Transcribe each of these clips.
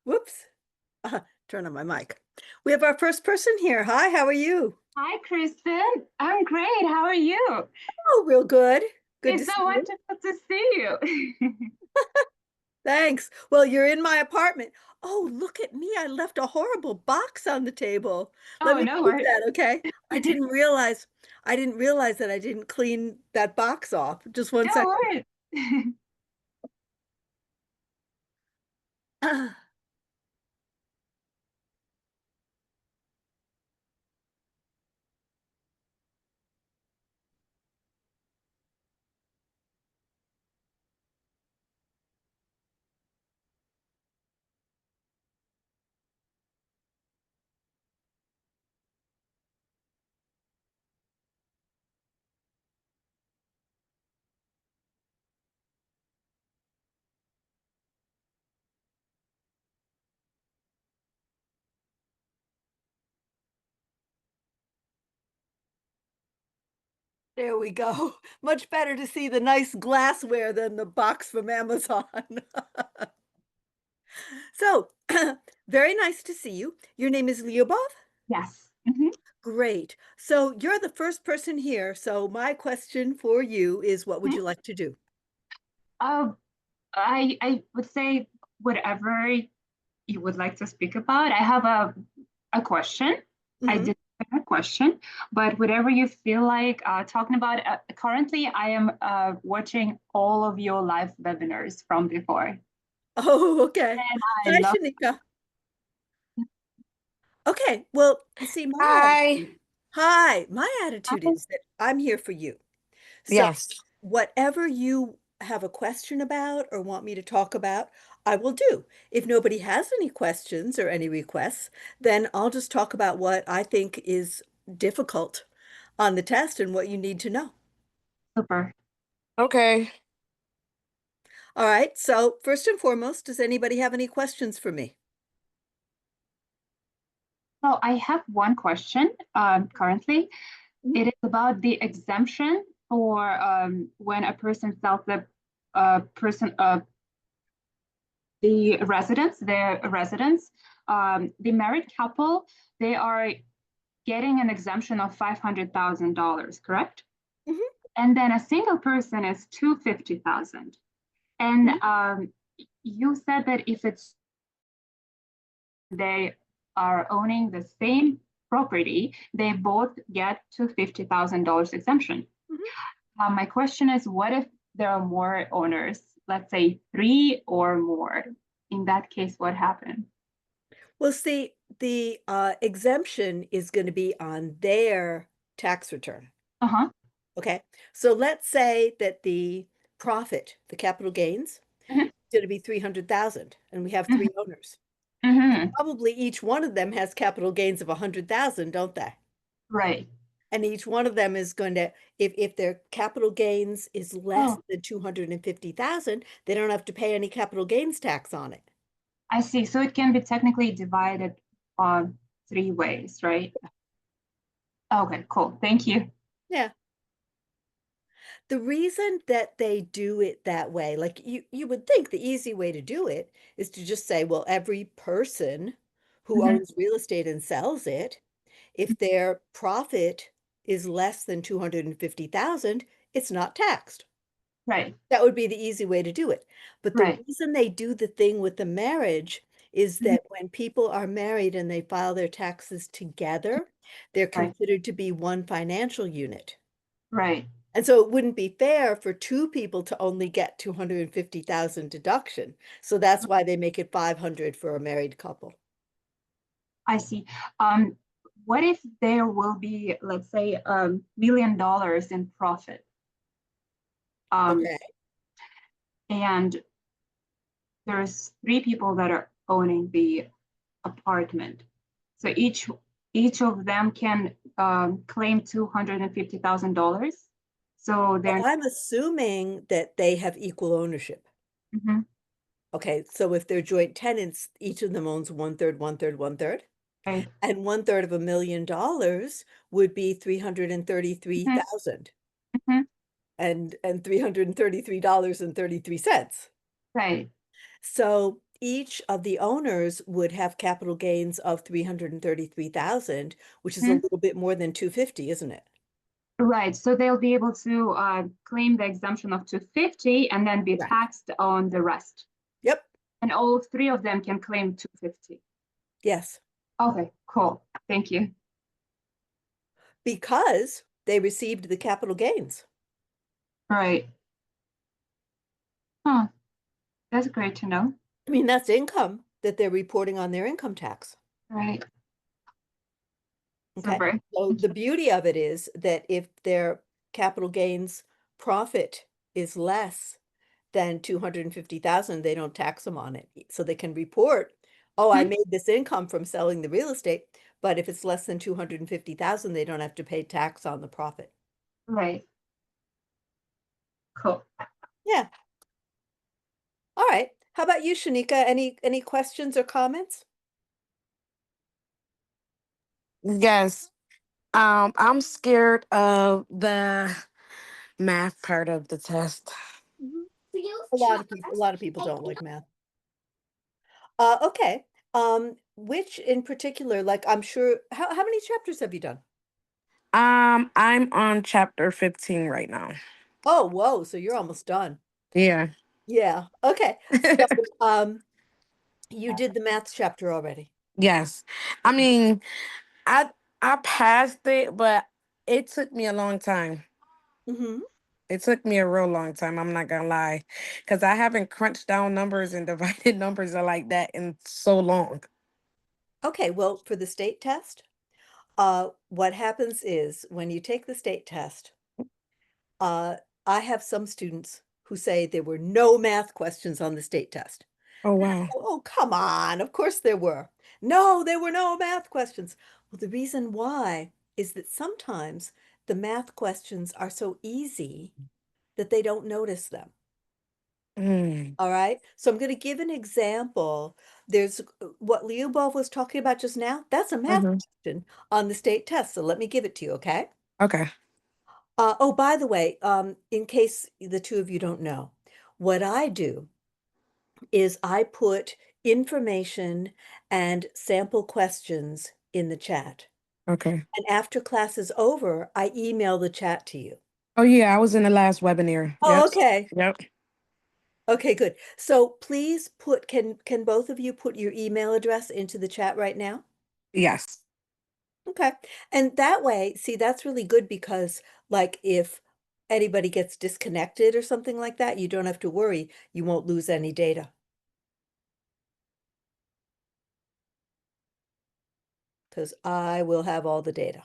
Whoops. Turn on my mic. We have our first person here. Hi, how are you? Hi, Kristen. I'm great. How are you? Oh, real good. Good to It's see so you. wonderful to see you. Thanks. Well, you're in my apartment. Oh, look at me. I left a horrible box on the table. Let Oh, me no move worries. that, okay? I didn't realize that I didn't clean that box off. Just one No second. worries. There we go. Much better to see the nice glassware than the box from Amazon. So, very nice to see you. Your name is Lyubov? Yes. Great. So you're the first person here. So my question for you is, what would Mhm. you like to do? Uh, I would say whatever you would like to speak about. I have a question. I Hmm. did have a question, but whatever you feel like talking about. Currently, I am watching all of your live webinars from before, Oh, okay. and I Hi, love. Shanika. Okay. Well, you see, Hi. my attitude is that I'm here for you. So Yes. whatever you have a question about or want me to talk about, I will do. If nobody has any questions or any requests, then I'll just talk about what I think is difficult on the test and what you need to know. Super. Okay. All right. So first and foremost, does anybody have any questions for me? So I have one question currently. Mhm. It is about the exemption for when a person sells the person their residence, the married couple, they are getting an exemption of $500,000, correct? Mhm. And then a single person is 250,000. And Mhm. you said that if it's they are owning the same property, they both get to $50,000 exemption. Mhm. My question is, what if there are more owners, let's say three or more? In that case, what happened? Well, see, the exemption is going to be on their tax return. Uh-huh. Okay. So let's say that the profit, the capital gains, Hmm. is going to be 300,000 and we have Hmm. three owners. Hmm. Probably each one of them has capital gains of 100,000, don't they? Right. And each one of them is going to, if their capital gains is less Oh, than 250,000, they don't have to pay any capital gains tax on it. I see. So it can be technically divided three ways, right? Okay, cool. Thank you. Yeah. The reason that they do it that way, like you would think the easy way to do it is to just say, well, every person who Hmm. owns real estate and sells it, if their profit is less than 250,000, it's not taxed. Right, That would be the easy way to do it. But the right. reason they do the thing with the marriage is Mhm. that when people are married and they file their taxes together, they're Right, considered to be one financial unit. right. And so it wouldn't be fair for two people to only get 250,000 deduction. So that's why they make it 500 for a married couple. I see. Um, what if there will be, let's say, $1 million in profit? Um, Okay. and there's three people that are owning the apartment. So each of them can claim $250,000. So Well, they're I'm assuming that they have equal ownership. mhm, Okay, so if they're joint tenants, each of them owns one third, one third, one third. right. And one third of $1 million would be Mhm, 333,000 mhm, and $333.33. right. So each of the owners would have capital gains of 333,000, which is a Mhm. little bit more than 250, isn't it? Right, so they'll be able to claim the exemption of 250 and then be Correct. taxed on the rest. Yep. And all three of them can claim 250. Yes. Okay, cool. Thank you. Because they received the capital gains. All right. Huh, that's great to know. I mean, that's income that they're reporting on their income tax. Right. Okay. Super. So the beauty of it is that if their capital gains profit is less than 250,000, they don't tax them on it. So they can report, oh, I Mhm. made this income from selling the real estate, but if it's less than 250,000, they don't have to pay tax on the profit. Right. Cool. Yeah. All right. How about you, Shanika? Any questions or comments? Yes. I'm scared of the math part of the test. Mhm. A lot of people don't like math. Okay. Which in particular, like I'm sure, how many chapters have you done? I'm on chapter 15 right now. Oh, whoa, so you're almost done. Yeah. Yeah. Okay. So, you did the math chapter already. Yes. I Okay. mean, I I passed it, but it took me a long time. Hmm. It took me a real long time, I'm not gonna lie. Because I haven't crunched down numbers and divided numbers like that in so long. Okay, well, for the state test, what happens is when you take the state test, uh, I have some students who say there were no math questions on the state test. Oh wow. Oh, come on. Of course there were. No, there were no math questions. Well, the reason why is that sometimes the math questions are so easy that they don't notice them. Mm. All right. So I'm going to give an example. There's what Lyubov was talking about just now. That's a math Mhm. question on the state test. So let me give it to you, okay? Okay. Oh, by the way, in case the two of you don't know, what I do is I put information and sample questions in the chat. Okay. And after class is over, I email the chat to you. Oh yeah, I was in the last webinar. Oh, Yep. okay. Yep. Okay, good. So please put, can both of you put your email address into the chat right now? Yes. Okay. And that way, see, that's really good because like if anybody gets disconnected or something like that, you don't have to worry. You won't lose any data because I will have all the data.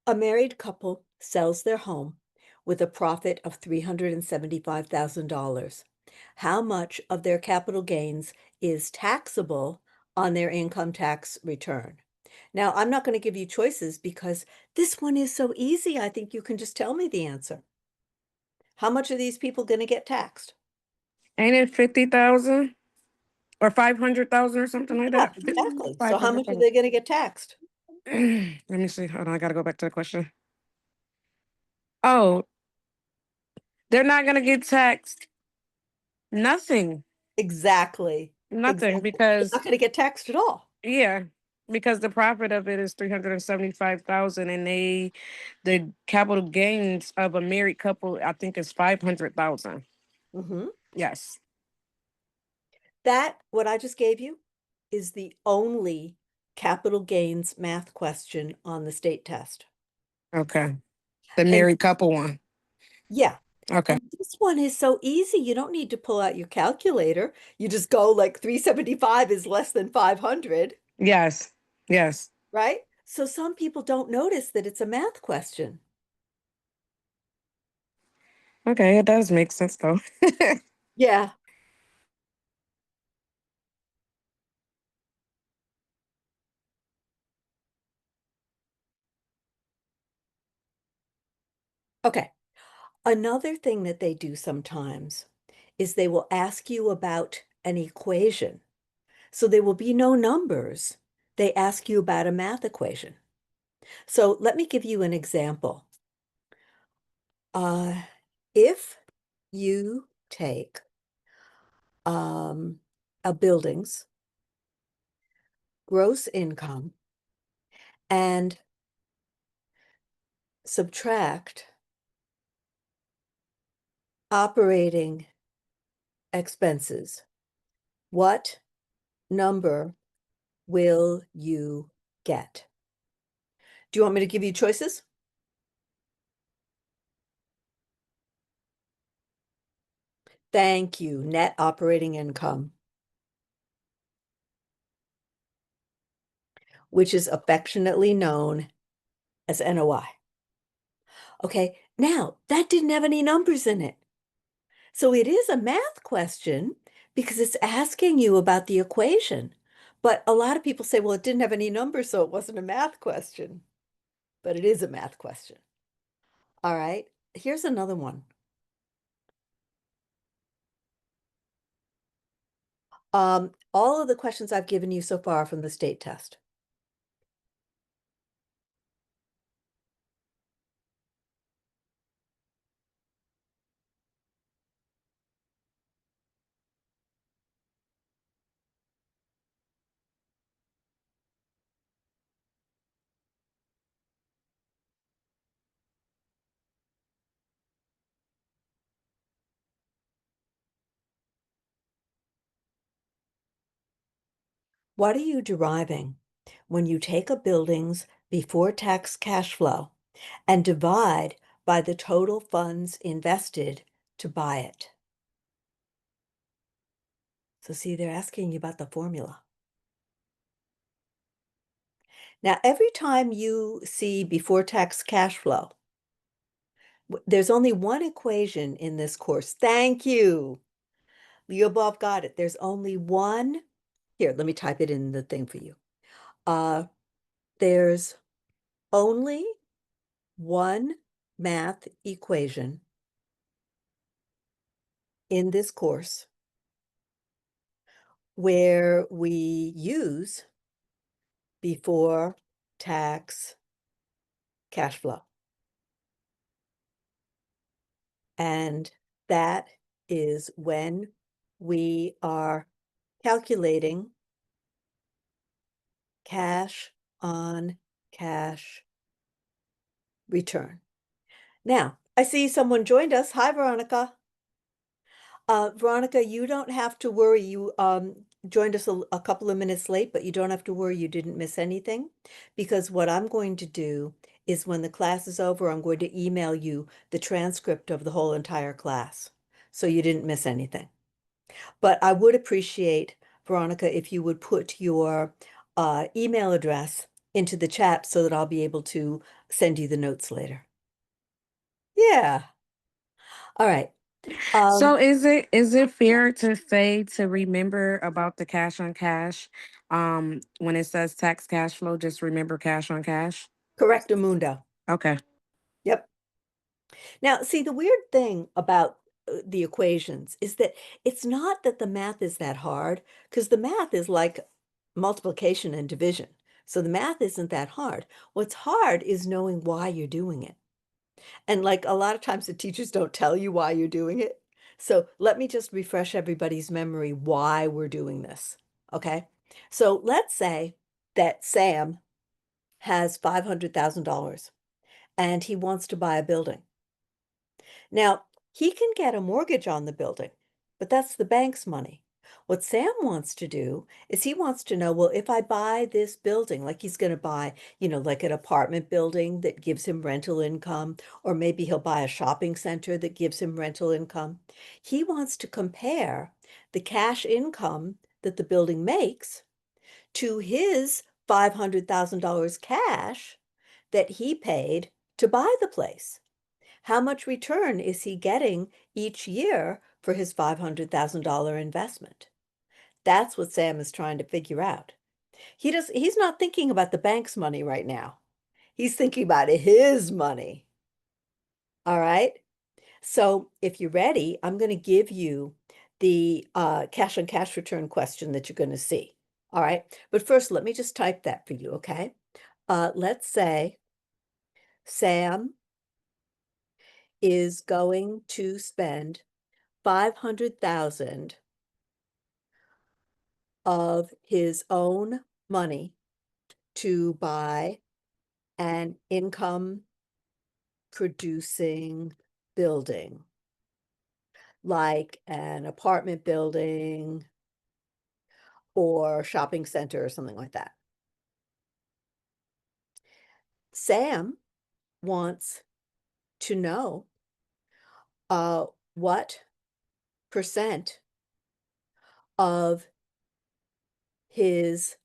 A married couple sells their home with a profit of $375,000. How much of their capital gains is taxable on their income tax return? Now, I'm not going to give you choices because this one is so easy. I think you can just tell me the answer. How much are these people going to get taxed? Ain't it 50,000 or 500,000 or something like Yeah, that? exactly. So how much are 500,000. they going to get taxed? Let me see. Hold on, I gotta go back to the question. Oh, they're not gonna get taxed. Nothing. Exactly. Nothing Exactly. They're because not going to get taxed at all. yeah, because the profit of it is 375,000, and the capital gains of a married couple, I think, is 500,000. Mhm. Yes. That, what I just gave you, is the only capital gains math question on the state test. Okay. The And married couple one. yeah, Okay. and this one is so easy. You don't need to pull out your calculator. You just go like 375 is less than 500. Yes. Yes. right? So some people don't notice that it's a math question. Okay, it does make sense though. Yeah. Okay. Another thing that they do sometimes is they will ask you about an equation. So there will be no numbers. They ask you about a math equation. So let me give you an example. Uh, if you take a building's gross income and subtract operating expenses, what number will you get? Do you want me to give you choices? Thank you. Net operating income, which is affectionately known as NOI. Okay, now that didn't have any numbers in it. So it is a math question because it's asking you about the equation. But a lot of people say, well, it didn't have any numbers, so it wasn't a math question. But it is a math question. All right, here's another one. All of the questions I've given you so far from the state test. What are you deriving when you take a building's before tax cash flow and divide by the total funds invested to buy it? So see, they're asking you about the formula. Now, every time you see before tax cash flow, there's only one equation in this course. Thank you. Leobov got it. There's only one. Here, let me type it in the thing for you. There's only one math equation in this course where we use before tax cash flow. And that is when we are calculating cash on cash return. Now, I see someone joined us. Hi, Veronica. Veronica, you don't have to worry. You joined us a couple of minutes late, but you don't have to worry. You didn't miss anything because what I'm going to do is when the class is over, I'm going to email you the transcript of the whole entire class. So you didn't miss anything. But I would appreciate, Veronica, if you would put your email address into the chat so that I'll be able to send you the notes later. Yeah. All right. So is it fair to say to remember about the cash on cash? When it says tax cash flow, just remember cash on cash. Correctamundo. Okay. Yep. Now, see, the weird thing about the equations is that it's not that the math is that hard, because the math is like multiplication and division. So the math isn't that hard. What's hard is knowing why you're doing it. And like a lot of times the teachers don't tell you why you're doing it. So let me just refresh everybody's memory why we're doing this. Okay. So let's say that Sam has $500,000 and he wants to buy a building. Now, he can get a mortgage on the building, but that's the bank's money. What Sam wants to do is he wants to know, well, if I buy this building, like he's going to buy, like an apartment building that gives him rental income, or maybe he'll buy a shopping center that gives him rental income. He wants to compare the cash income that the building makes to his $500,000 cash that he paid to buy the place. How much return is he getting each year for his $500,000 investment? That's what Sam is trying to figure out. He's not thinking about the bank's money right now. He's thinking about his money. All right? So if you're ready, I'm going to give you the cash on cash return question that you're going to see. All right? But first, let me just type that for you, okay? Let's say Sam is going to spend 500,000 of his own money to buy an income producing building, like an apartment building or shopping center or something like that. Sam wants to know what percent of his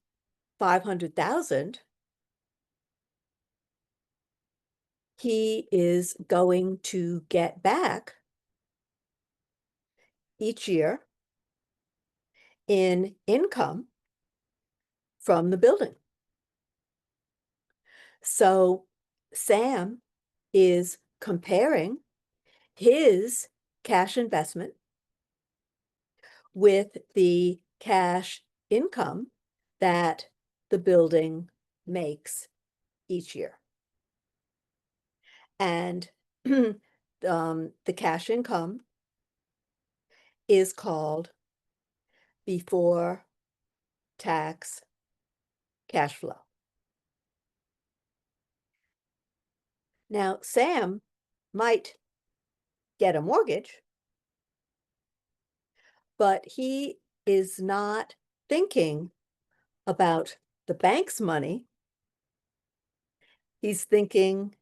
500,000 he is going to get back each year in income from the building. So Sam is comparing his cash investment with the cash income that the building makes each year. And the cash income is called before tax cash flow. Now, Sam might get a mortgage, but he is not thinking about the bank's money. He's thinking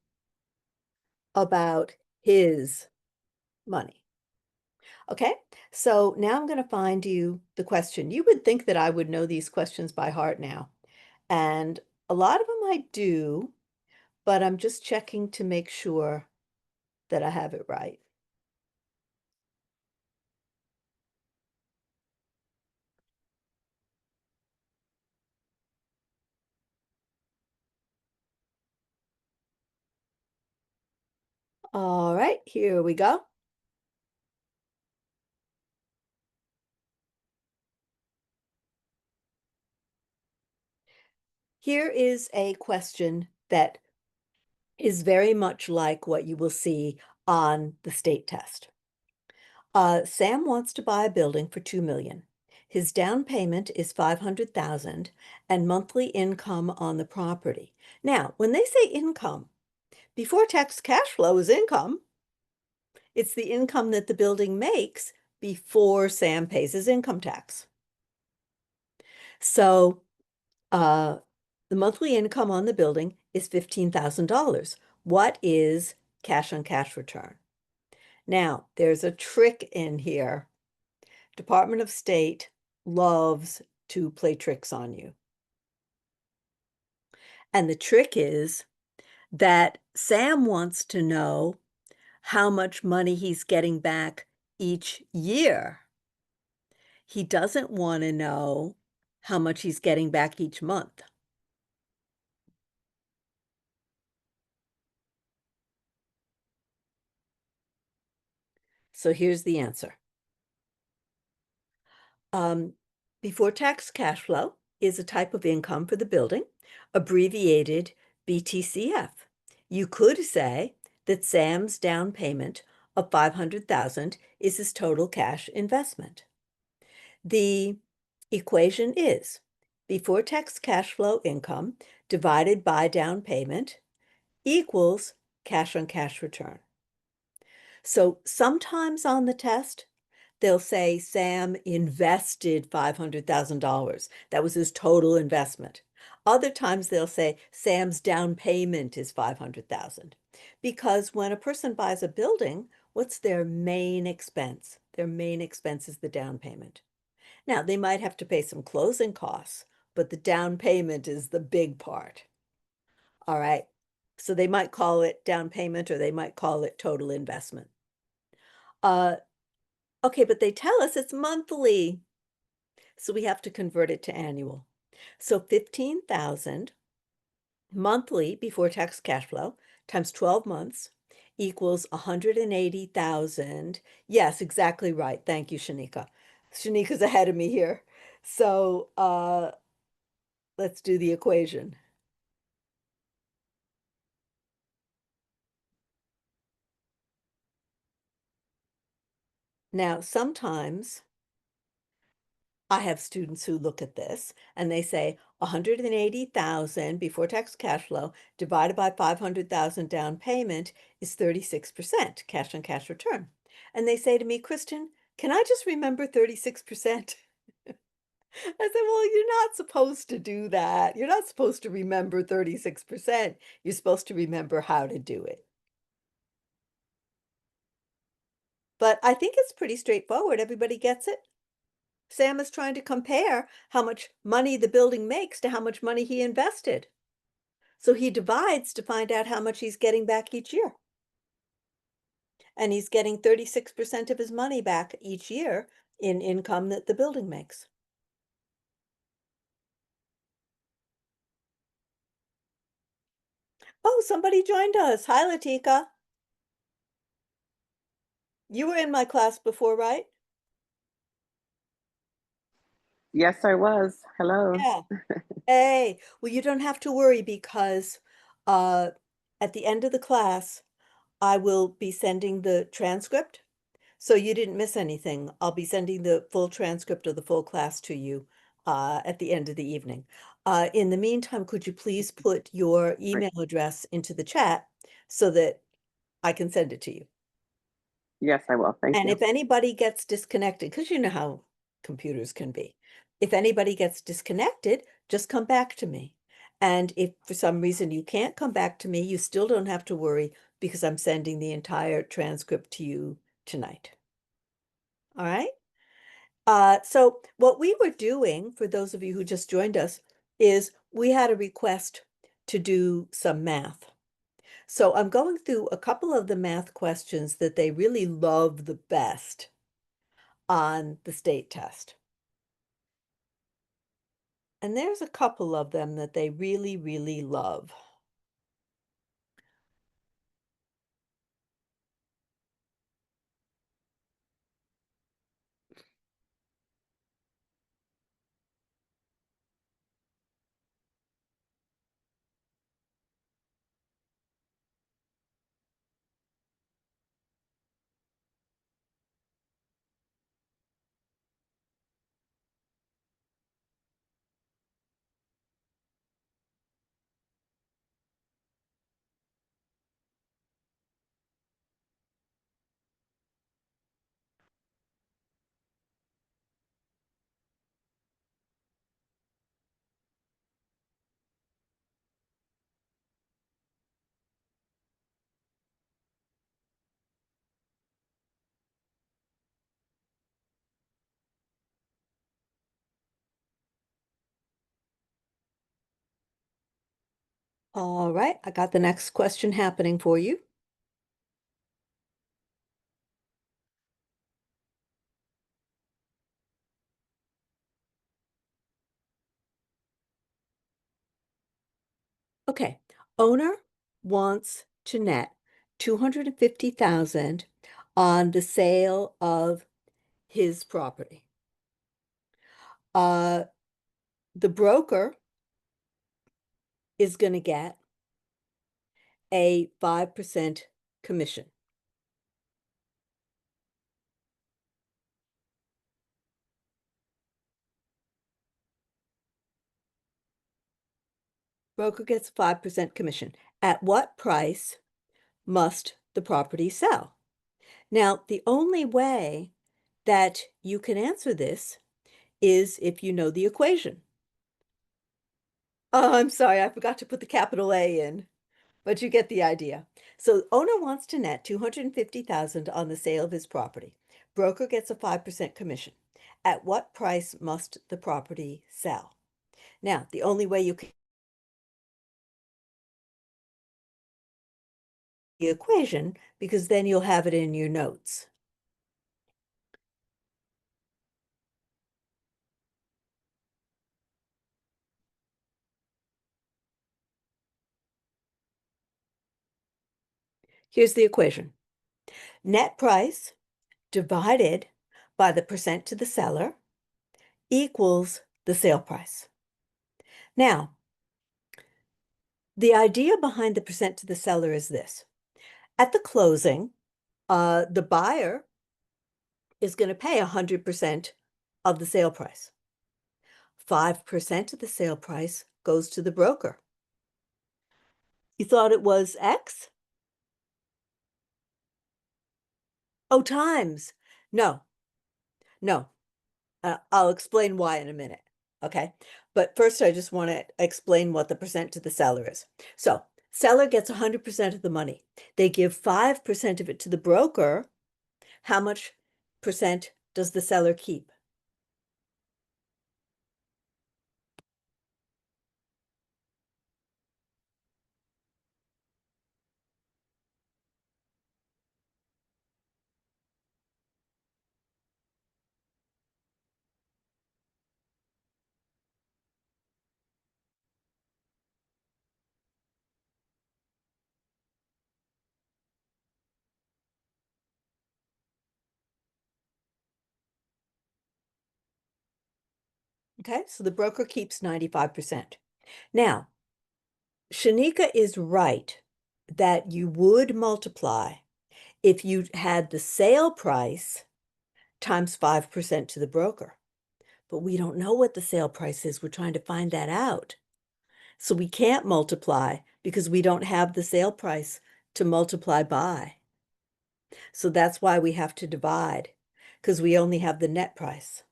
about his money. Okay, so now I'm going to find you the question. You would think that I would know these questions by heart now, and a lot of them I do, but I'm just checking to make sure that I have it right. All right, here we go. Here is a question that is very much like what you will see on the state test. Sam wants to buy a building for $2 million. His down payment is $500,000 and monthly income on the property. Now, when they say income, before tax cash flow is income. It's the income that the building makes before Sam pays his income tax. So the monthly income on the building is $15,000. What is cash on cash return? Now, there's a trick in here. Department of State loves to play tricks on you. And the trick is that Sam wants to know how much money he's getting back each year. He doesn't want to know how much he's getting back each month. So here's the answer. Before tax cash flow is a type of income for the building, abbreviated BTCF. You could say that Sam's down payment of $500,000 is his total cash investment. The equation is before tax cash flow income divided by down payment equals cash on cash return. So sometimes on the test, they'll say Sam invested $500,000. That was his total investment. Other times they'll say Sam's down payment is $500,000. Because when a person buys a building, what's their main expense? Their main expense is the down payment. Now, they might have to pay some closing costs but the down payment is the big part. All right. So they might call it down payment or they might call it total investment. Uh, okay, but they tell us it's monthly. So we have to convert it to annual. So 15,000 monthly before tax cash flow times 12 months equals 180,000. Yes, exactly right. Thank you, Shanika. Shanika's ahead of me here. So let's do the equation. Now, sometimes I have students who look at this and they say 180,000 before tax cash flow divided by 500,000 down payment is 36% cash on cash return. And they say to me, Kristen, can I just remember 36%? I said, well, you're not supposed to do that. You're not supposed to remember 36%. You're supposed to remember how to do it. But I think it's pretty straightforward. Everybody gets it. Sam is trying to compare how much money the building makes to how much money he invested. So he divides to find out how much he's getting back each year. And he's getting 36% of his money back each year in income that the building makes. Oh, somebody joined us. Hi, Latika. You were in my class before, right? Yes, I was. Hello. Yeah. Hey, well, you don't have to worry because uh, at the end of the class, I will be sending the transcript. So you didn't miss anything. I'll be sending the full transcript of the full class to you at the end of the evening. In the meantime, could you please put your Right. email address into the chat so that I can send it to you? Yes, I will. Thank And you. if anybody gets disconnected, because you know how computers can be, if anybody gets disconnected, just come back to me. And if for some reason you can't come back to me, you still don't have to worry because I'm sending the entire transcript to you tonight. All right? So what we were doing, for those of you who just joined us, is we had a request to do some math. So I'm going through a couple of the math questions that they really love the best on the state test. And there's a couple of them that they really, really love. All right, I got the next question happening for you. Okay, owner wants to net 250,000 on the sale of his property. Uh, the broker is going to get a 5% commission. Broker gets 5% commission. At what price must the property sell? Now, the only way that you can answer this is if you know the equation. Oh, I'm sorry, I forgot to put the capital A in, but you get the idea. So owner wants to net 250,000 on the sale of his property. Broker gets a 5% commission. At what price must the property sell? Now, the only way you can the equation, because then you'll have it in your notes. Here's the equation. Net price divided by the percent to the seller equals the sale price. Now, the idea behind the percent to the seller is this. At the closing, the buyer is going to pay 100% of the sale price. 5% of the sale price goes to the broker. You thought it was X? Oh, times. No, no. I'll explain why in a minute. Okay. But first, I just want to explain what the percent to the seller is. So, seller gets 100% of the money. They give 5% of it to the broker. How much percent does the seller keep? Okay, so the broker keeps 95%. Now, Shanika is right that you would multiply if you had the sale price times 5% to the broker. But we don't know what the sale price is. We're trying to find that out. So we can't multiply because we don't have the sale price to multiply by. So that's why we have to divide, because we only have the net price.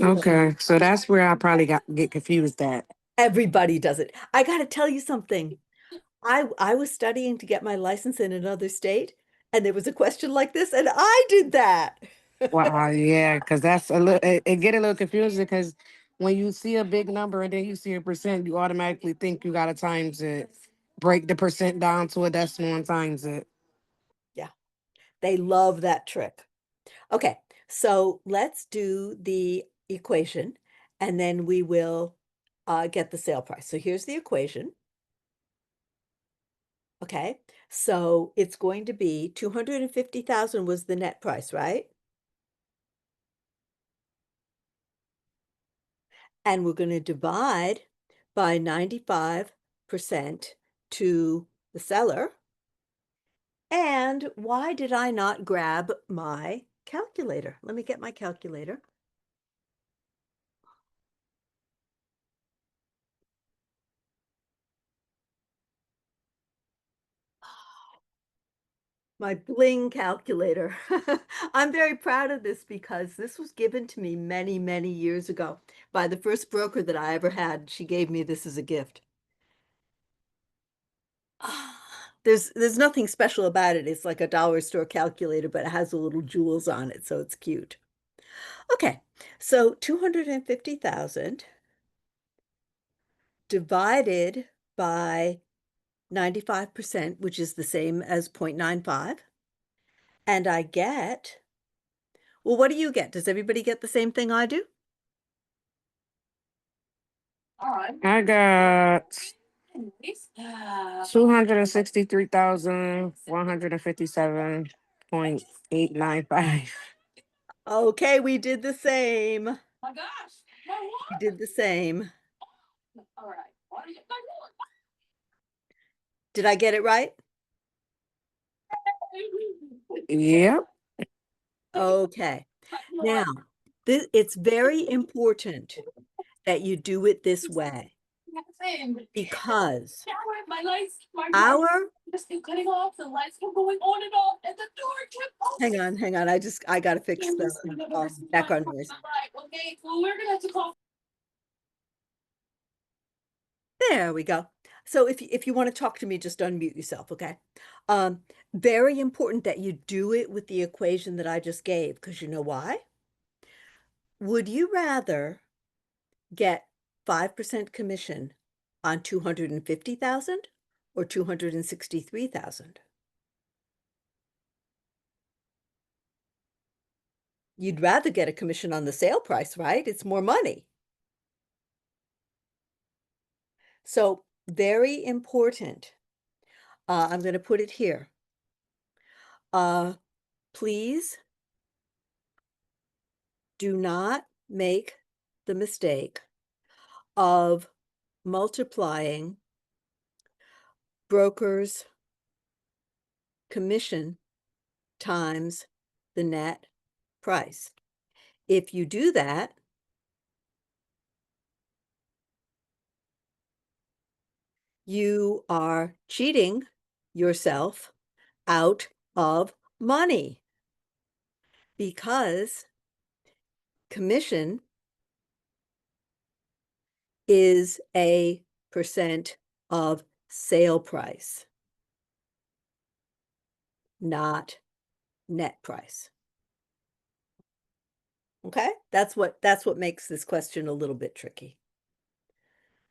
Okay, so that's where I probably get confused at. Everybody does it. I got to tell you something. I was studying to get my license in another state, and there was a question like this, and I did that. Wow, yeah, because that's a little, it get a little confusing because when you see a big number and then you see a percent, you automatically think you gotta times it, break the percent down to a decimal and times it. Yeah, they love that trick. Okay, so let's do the equation, and then we will get the sale price. So here's the equation. Okay, so it's going to be 250,000 was the net price, right? And we're going to divide by 95% to the seller. And why did I not grab my calculator? Let me get my calculator. My bling calculator. I'm very proud of this because this was given to me many, many years ago by the first broker that I ever had. She gave me this as a gift. There's nothing special about it. It's like a dollar store calculator, but it has the little jewels on it, so it's cute. Okay, so 250,000 divided by 95%, which is the same as 0.95. And I get, well, what do you get? Does everybody get the same thing I do? I got 263,157.895. Okay, we did the same. We did the same. Did I get it right? Yep. Okay. Now, it's very important that you do it this way because our hang on, I gotta fix the background noise. There we go. So if you want to talk to me, just unmute yourself, okay? Very important that you do it with the equation that I just gave, because you know why? Would you rather get 5% commission on 250,000 or 263,000? You'd rather get a commission on the sale price, right? It's more money. So very important. I'm going to put it here. Please do not make the mistake of multiplying broker's commission times the net price. If you do that, you are cheating yourself out of money because commission is a percent of sale price, not net price. Okay? That's what makes this question a little bit tricky.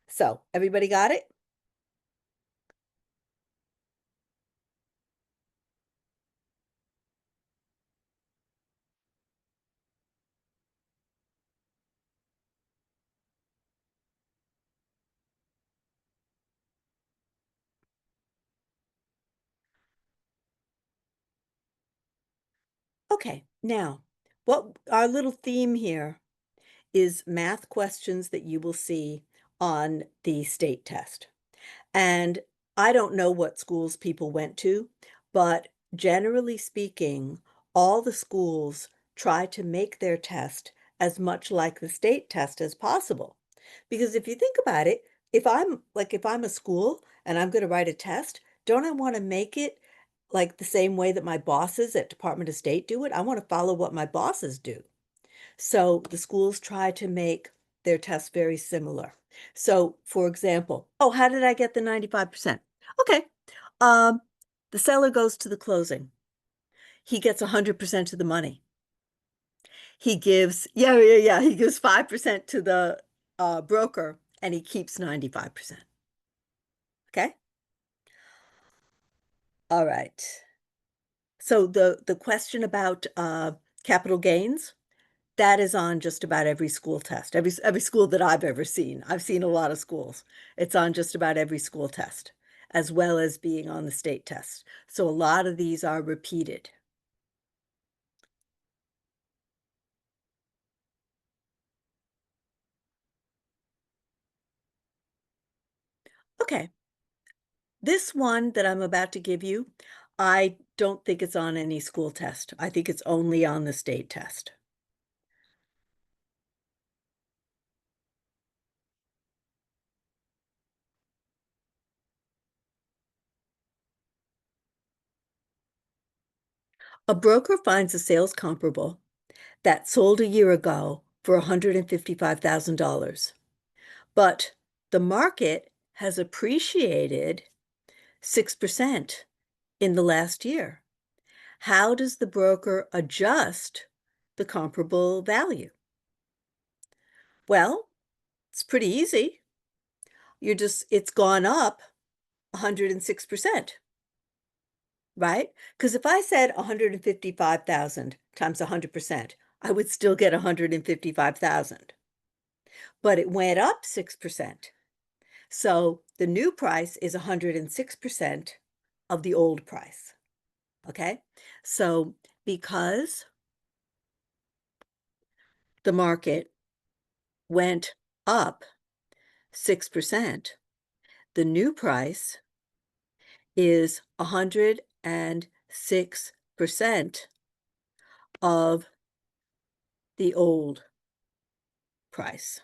So, everybody got it? Okay, now, what our little theme here is math questions that you will see on the state test. And I don't know what schools people went to, but generally speaking, all the schools try to make their test as much like the state test as possible. Because if you think about it, if I'm a school and I'm going to write a test, don't I want to make it like the same way that my bosses at Department of State do it? I want to follow what my bosses do. So the schools try to make their tests very similar. So, for example, oh, how did I get the 95%? Okay. Um, the seller goes to the closing. He gets 100% of the money. He gives, he gives 5% to the broker and he keeps 95%. Okay? All right. So the question about capital gains, that is on just about every school test. Every school that I've ever seen. I've seen a lot of schools. It's on just about every school test, as well as being on the state test. So a lot of these are repeated. Okay. This one that I'm about to give you, I don't think it's on any school test. I think it's only on the state test. A broker finds a sales comparable that sold a year ago for $155,000, but the market has appreciated 6% in the last year. How does the broker adjust the comparable value? Well, it's pretty easy. It's gone up 106%, right? Because if I said 155,000 times 100%, I would still get 155,000. But it went up 6%. So the new price is 106% of the old price. Okay? So because the market went up 6%, the new price is 106% of the old price.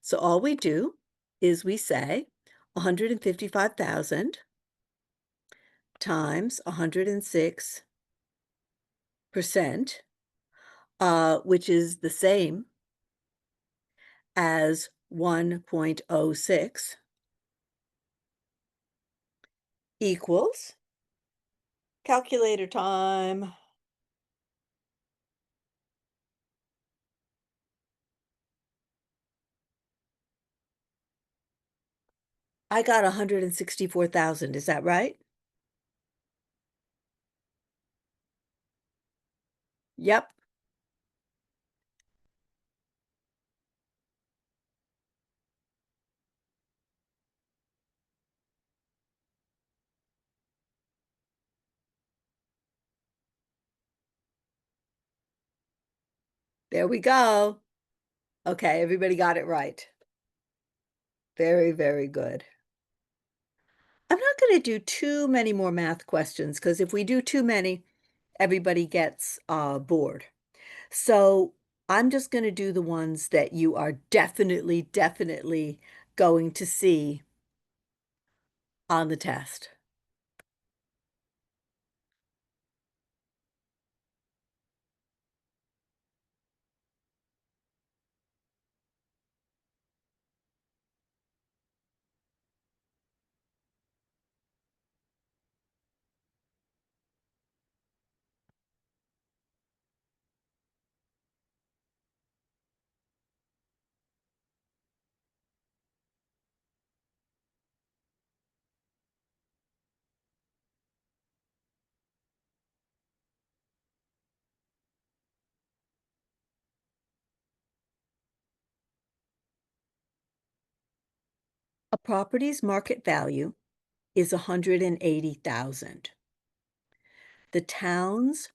So all we do is we say 155,000 times 106%, which is the same as 1.06 equals calculator time. I got 164,000. Is that right? Yep. There we go. Okay, everybody got it right. Very, very good. I'm not going to do too many more math questions because if we do too many, everybody gets bored. So I'm just going to do the ones that you are definitely, definitely going to see on the test. A property's market value is 180,000. The town's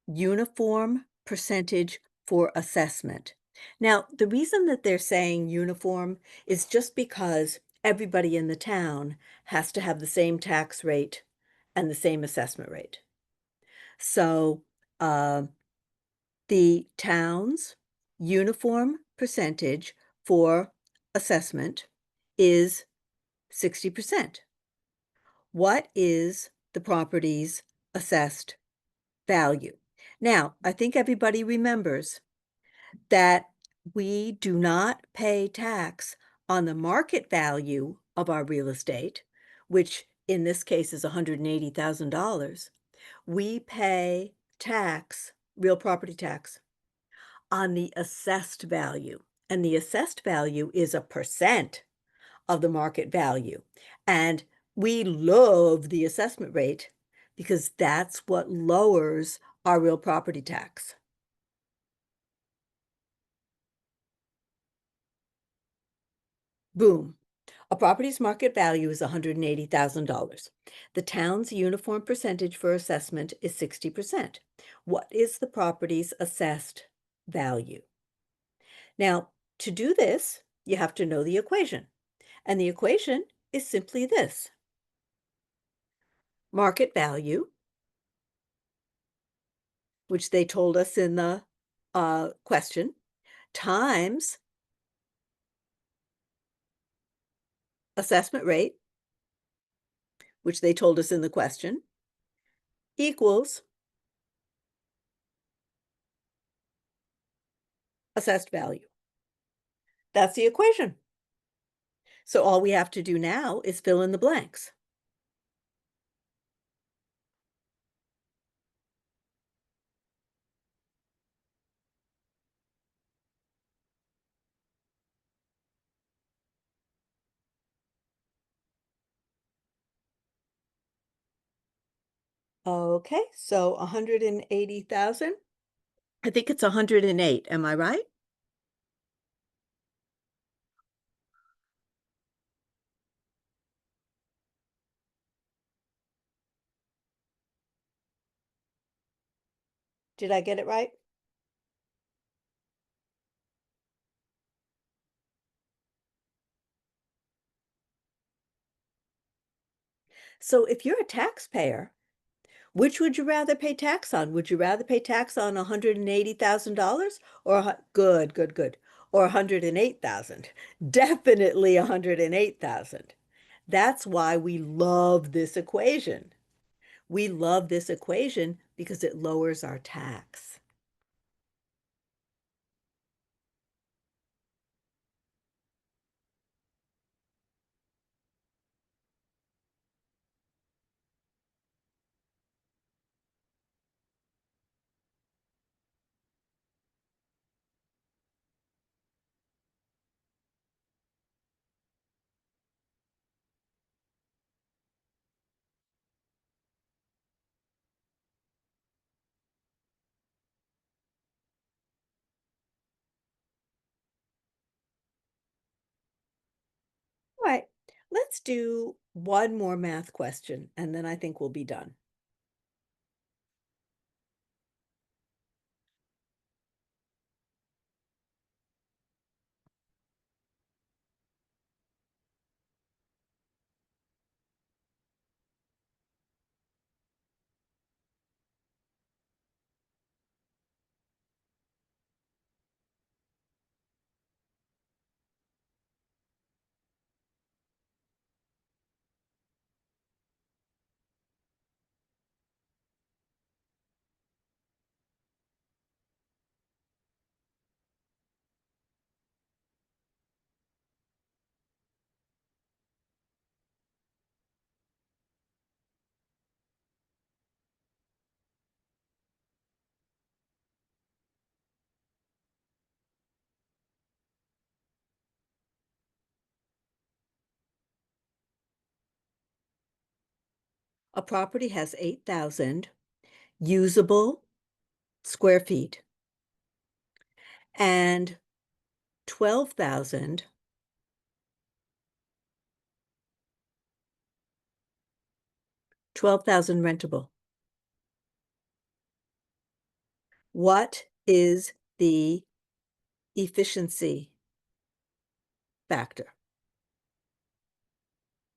uniform percentage for assessment. Now, the reason that they're saying uniform is just because everybody in the town has to have the same tax rate and the same assessment rate. So, the town's uniform percentage for assessment is 60%. What is the property's assessed value? Now, I think everybody remembers that we do not pay tax on the market value of our real estate, which in this case is $180,000. We pay tax, real property tax, on the assessed value. And the assessed value is a percent of the market value. And we love the assessment rate because that's what lowers our real property tax. Boom. A property's market value is $180,000. The town's uniform percentage for assessment is 60%. What is the property's assessed value? Now, to do this, you have to know the equation. And the equation is simply this. Market value, which they told us in the question, times assessment rate, which they told us in the question, equals assessed value. That's the equation. So all we have to do now is fill in the blanks. Okay, so 180,000. I think it's 108. Am I right? Did I get it right? So if you're a taxpayer, which would you rather pay tax on? Would you rather pay tax on $180,000 or good, good, good, or 108,000? Definitely 108,000. That's why we love this equation. We love this equation because it lowers our tax. Let's do one more math question, and then I think we'll be done. A property has 8,000 usable square feet and 12,000 rentable. What is the efficiency factor?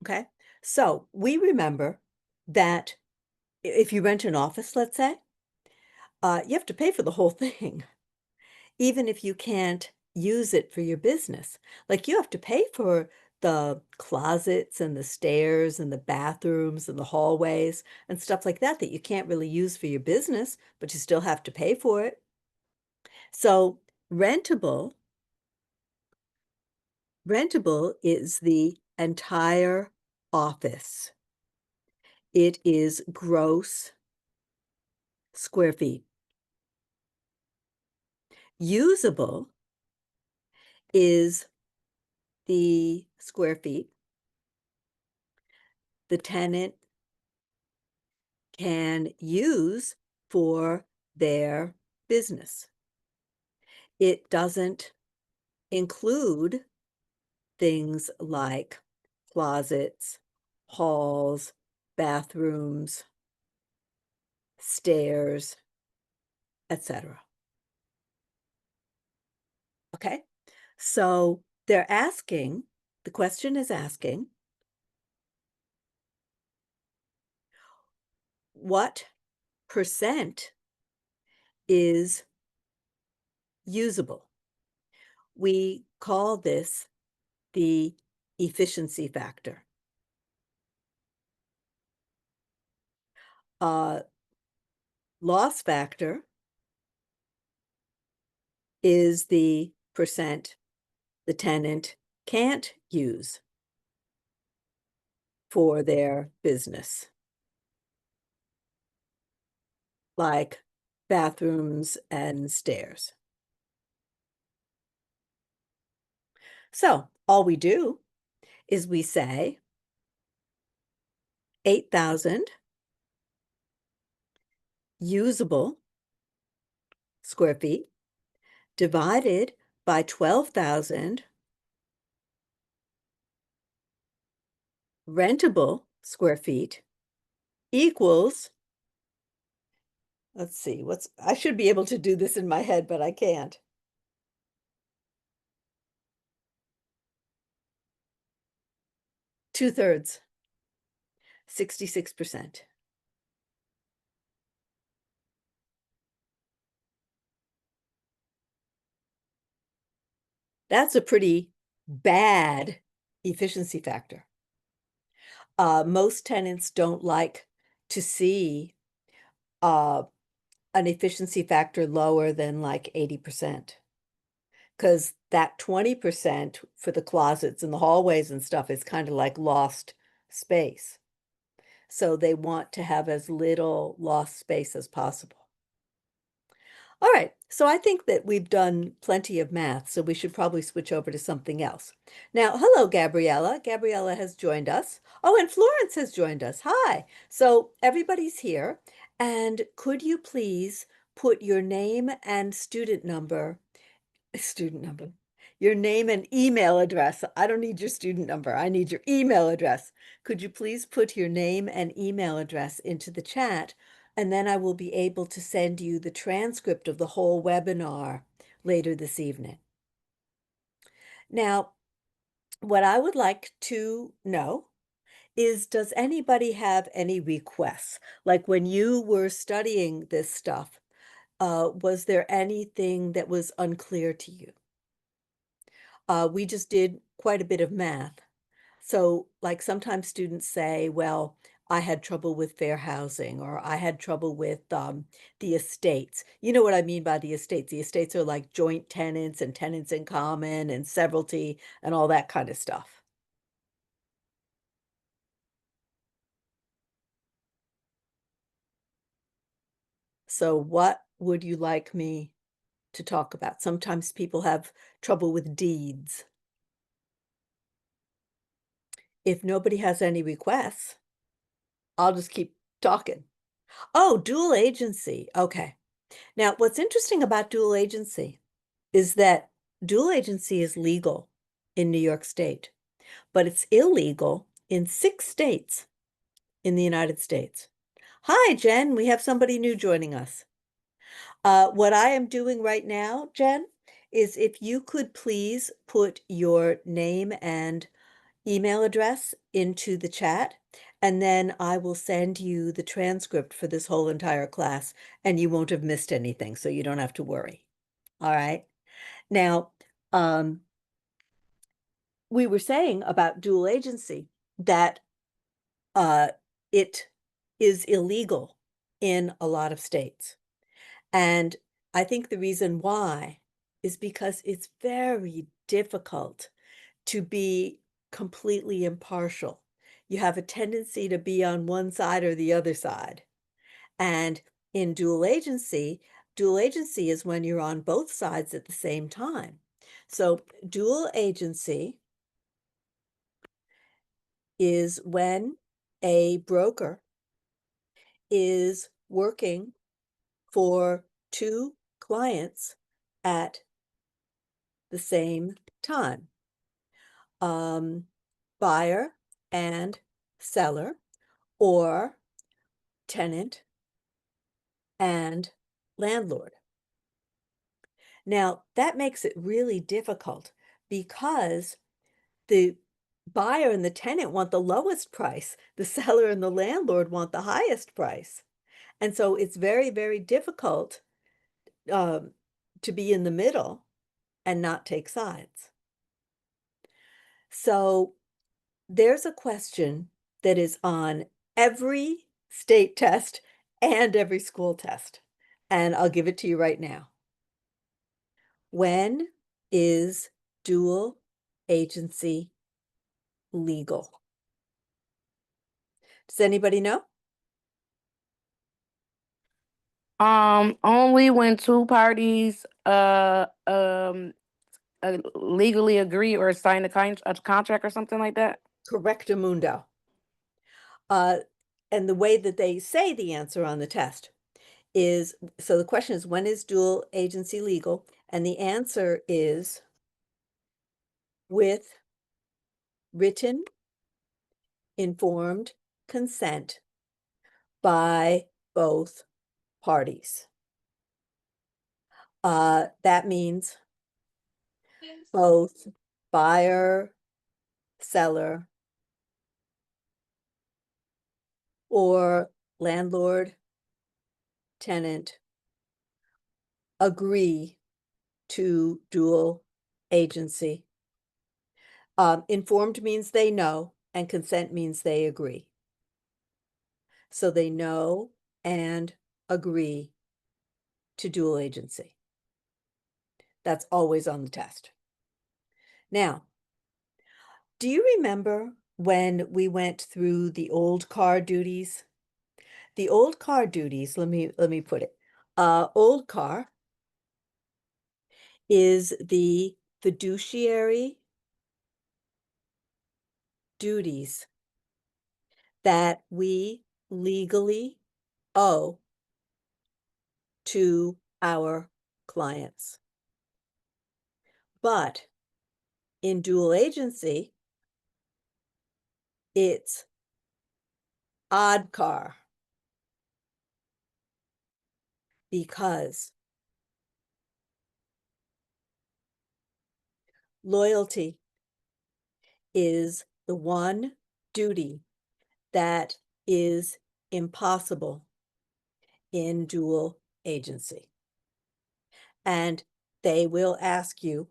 Okay, so we remember that if you rent an office, let's say, you have to pay for the whole thing, even if you can't use it for your business. Like you have to pay for the closets and the stairs and the bathrooms and the hallways and stuff like that that you can't really use for your business, but you still have to pay for it. So rentable is the entire office. It is gross square feet. Usable is the square feet the tenant can use for their business. It doesn't include things like closets, halls, bathrooms, stairs, etc. Okay, so the question is asking, what percent is usable? We call this the efficiency factor. Loss factor is the percent the tenant can't use for their business, like bathrooms and stairs. So all we do is we say 8,000 usable square feet divided by 12,000 rentable square feet equals, let's see, I should be able to do this in my head, but I can't. 2/3, 66%. That's a pretty bad efficiency factor. Most tenants don't like to see uh, an efficiency factor lower than like 80%. Because that 20% for the closets and the hallways and stuff is kind of like lost space. So they want to have as little lost space as possible. All right, so I think that we've done plenty of math, so we should probably switch over to something else. Now, hello, Gabriella. Gabriella has joined us. Oh, and Florence has joined us. Hi. So everybody's here. And could you please put your name and student number your name and email address. I don't need your student number. I need your email address. Could you please put your name and email address into the chat? And then I will be able to send you the transcript of the whole webinar later this evening. Now, what I would like to know is, does anybody have any requests? Like when you were studying this stuff, was there anything that was unclear to you? We just did quite a bit of math. So, like sometimes students say, well, I had trouble with fair housing, or I had trouble with the estates. You know what I mean by the estates? The estates are like joint tenants and tenants in common and severalty and all that kind of stuff. So, what would you like me to talk about? Sometimes people have trouble with deeds. If nobody has any requests, I'll just keep talking. Oh, dual agency. Okay. Now, what's interesting about dual agency is that dual agency is legal in New York State, but it's illegal in 6 states in the United States. Hi, Jen. We have somebody new joining us. What I am doing right now, Jen, is if you could please put your name and email address into the chat, and then I will send you the transcript for this whole entire class, and you won't have missed anything, so you don't have to worry. All right. Now, we were saying about dual agency that it is illegal in a lot of states. And I think the reason why is because it's very difficult to be completely impartial. You have a tendency to be on one side or the other side. And in dual agency is when you're on both sides at the same time. So dual agency is when a broker is working for 2 clients at the same time. Buyer and seller, or tenant and landlord. Now, that makes it really difficult because the buyer and the tenant want the lowest price. The seller and the landlord want the highest price. And so it's very, very difficult to be in the middle and not take sides. So there's a question that is on every state test and every school test, and I'll give it to you right now. When is dual agency legal? Does anybody know? Only when 2 parties legally agree or sign a contract or something like that. Correctamundo. And the way that they say the answer on the test is, so the question is, when is dual agency legal? And the answer is with written, informed consent by both parties. That means both buyer, seller, or landlord, tenant agree to dual agency. Informed means they know, and consent means they agree. So they know and agree to dual agency. That's always on the test. Now, do you remember when we went through the old car duties? The old car duties, let me put it. Old car is the fiduciary duties that we legally owe to our clients. But In dual agency, it's odd car because loyalty is the one duty that is impossible in dual agency. And they will ask you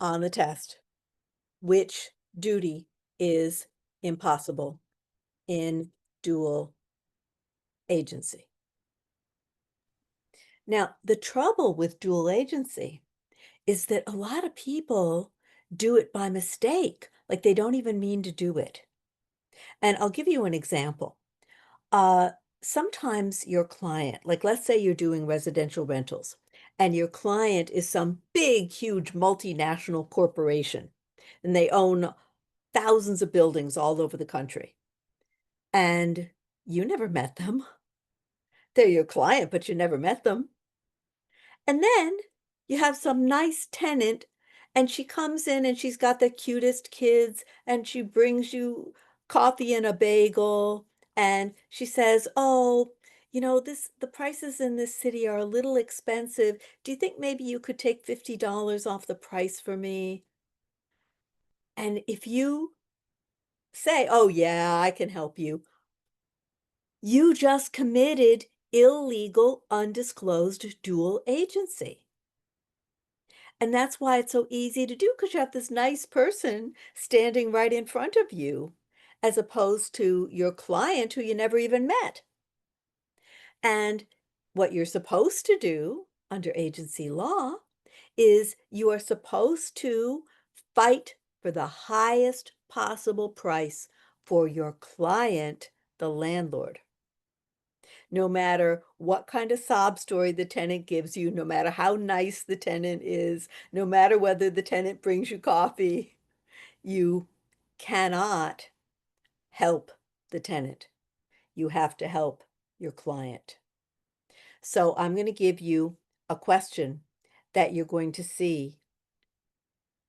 on the test which duty is impossible in dual agency. Now, the trouble with dual agency is that a lot of people do it by mistake, like they don't even mean to do it. And I'll give you an example. Uh, Sometimes your client, like let's say you're doing residential rentals, and your client is some big, huge multinational corporation, and they own thousands of buildings all over the country. And you never met them. They're your client, but you never met them. And then you have some nice tenant, and she comes in and she's got the cutest kids, and she brings you coffee and a bagel, and she says, "Oh, the prices in this city are a little expensive. Do you think maybe you could take $50 off the price for me?" And if you say, "Oh, yeah, I can help you," you just committed illegal, undisclosed dual agency. And that's why it's so easy to do because you have this nice person standing right in front of you, as opposed to your client who you never even met. And what you're supposed to do under agency law is you are supposed to fight for the highest possible price for your client, the landlord. No matter what kind of sob story the tenant gives you, no matter how nice the tenant is, no matter whether the tenant brings you coffee, you cannot help the tenant. You have to help your client. So I'm going to give you a question that you're going to see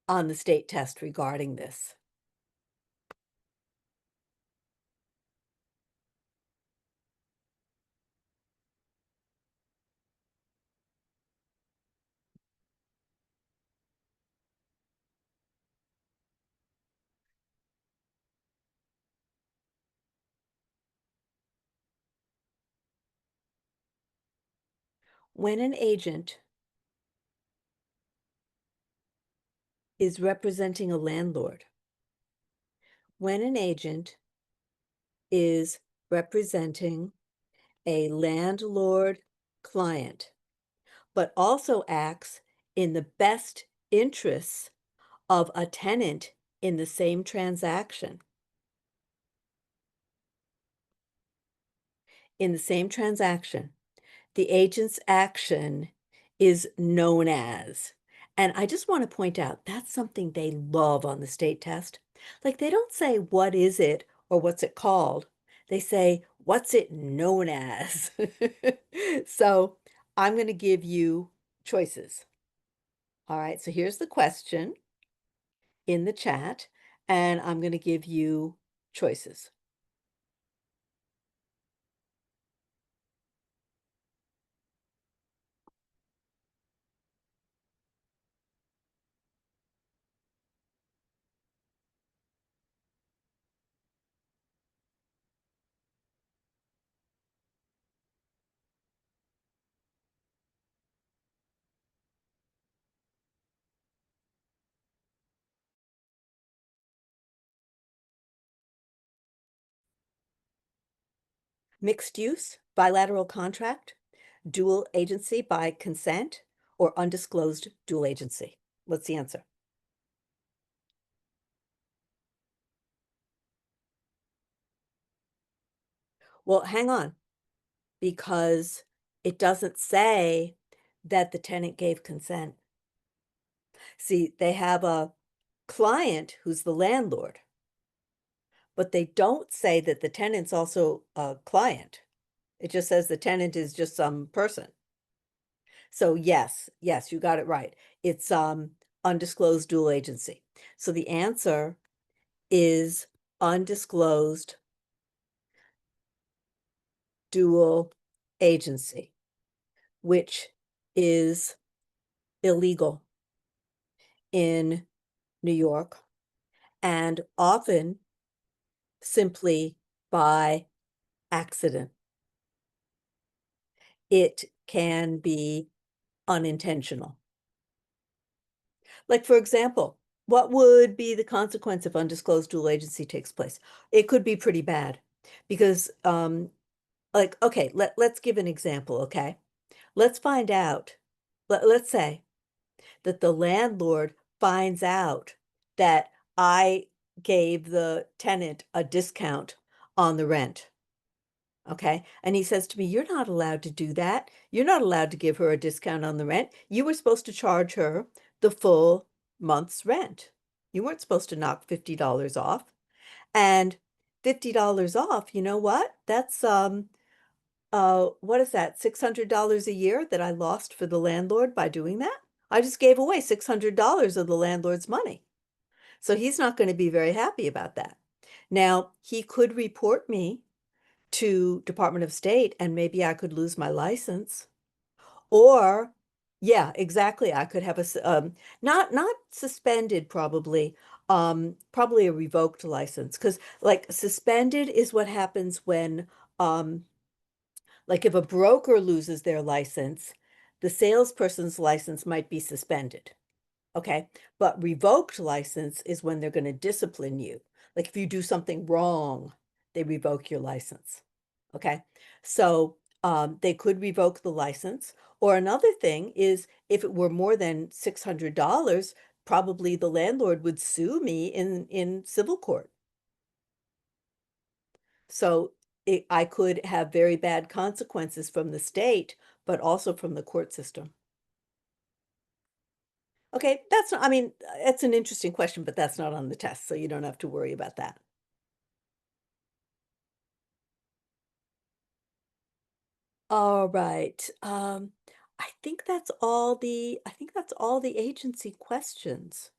on the state test regarding this. When an agent is representing a landlord, when an agent is representing a landlord client, but also acts in the best interests of a tenant in the same transaction. In the same transaction, the agent's action is known as, and I just want to point out that's something they love on the state test. Like they don't say, what is it or what's it called? They say, what's it known as? So I'm going to give you choices. All right, so here's the question in the chat, and I'm going to give you choices. Mixed use, bilateral contract, dual agency by consent, or undisclosed dual agency? What's the answer? Well, hang on, because it doesn't say that the tenant gave consent. See, they have a client who's the landlord, but they don't say that the tenant's also a client. It just says the tenant is just some person. So yes, yes, you got it right. It's undisclosed dual agency. So the answer is undisclosed dual agency, which is illegal in New York and often simply by accident. It can be unintentional. Like, for example, what would be the consequence if undisclosed dual agency takes place? It could be pretty bad because, like, okay, let's give an example, okay? Let's find out, let's say that the landlord finds out that I gave the tenant a discount on the rent. Okay. And he says to me, "You're not allowed to do that. You're not allowed to give her a discount on the rent. You were supposed to charge her the full month's rent. You weren't supposed to knock $50 off." And $50 off, you know what? That's what is that? $600 a year that I lost for the landlord by doing that? I just gave away $600 of the landlord's money. So he's not going to be very happy about that. Now, he could report me to Department of State and maybe I could lose my license. Or, yeah, exactly. I could have not suspended probably, probably a revoked license. Because like suspended is what happens when like if a broker loses their license, the salesperson's license might be suspended. Okay. But revoked license is when they're going to discipline you. Like if you do something wrong, they revoke your license. Okay. So they could revoke the license. Or another thing is if it were more than $600, probably the landlord would sue me in civil court. So I could have very bad consequences from the state, but also from the court system. Okay, that's not, I mean, it's an interesting question, but that's not on the test, so you don't have to worry about that. All right. I think that's all the agency questions.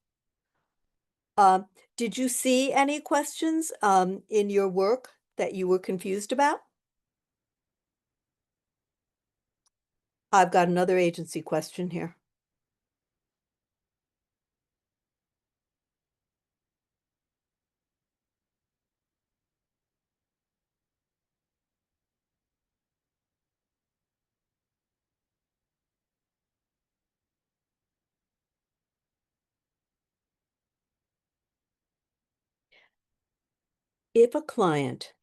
Um, did you see any questions in your work that you were confused about? I've got another agency question here. If a client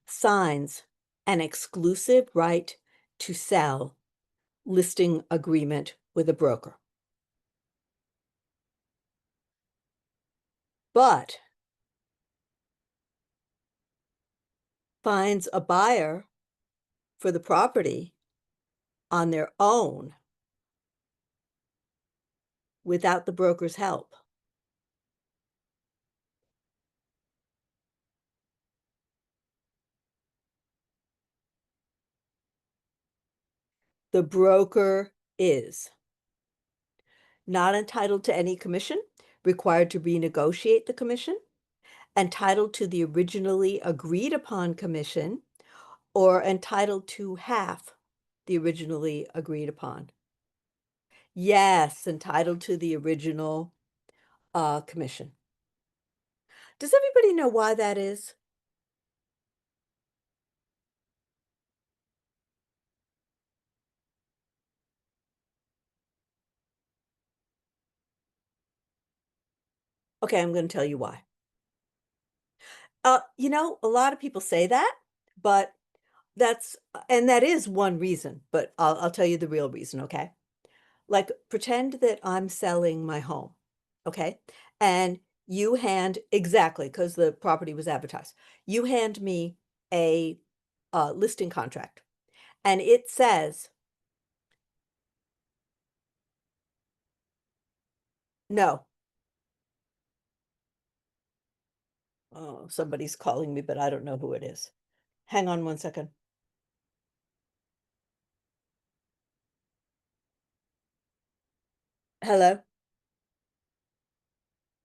signs an exclusive right to sell listing agreement with a broker, but finds a buyer for the property on their own without the broker's help, the broker is not entitled to any commission, required to renegotiate the commission, entitled to the originally agreed upon commission, or entitled to half the originally agreed upon. Yes, entitled to the original commission. Does everybody know why that is? Okay, I'm going to tell you why. You know, a lot of people say that, but and that is one reason, but I'll tell you the real reason, okay? Like, pretend that I'm selling my home, okay? And you hand, exactly, because the property was advertised. You hand me a listing contract, and it says, no. Oh, somebody's calling me, but I don't know who it is. Hang on one second. Hello?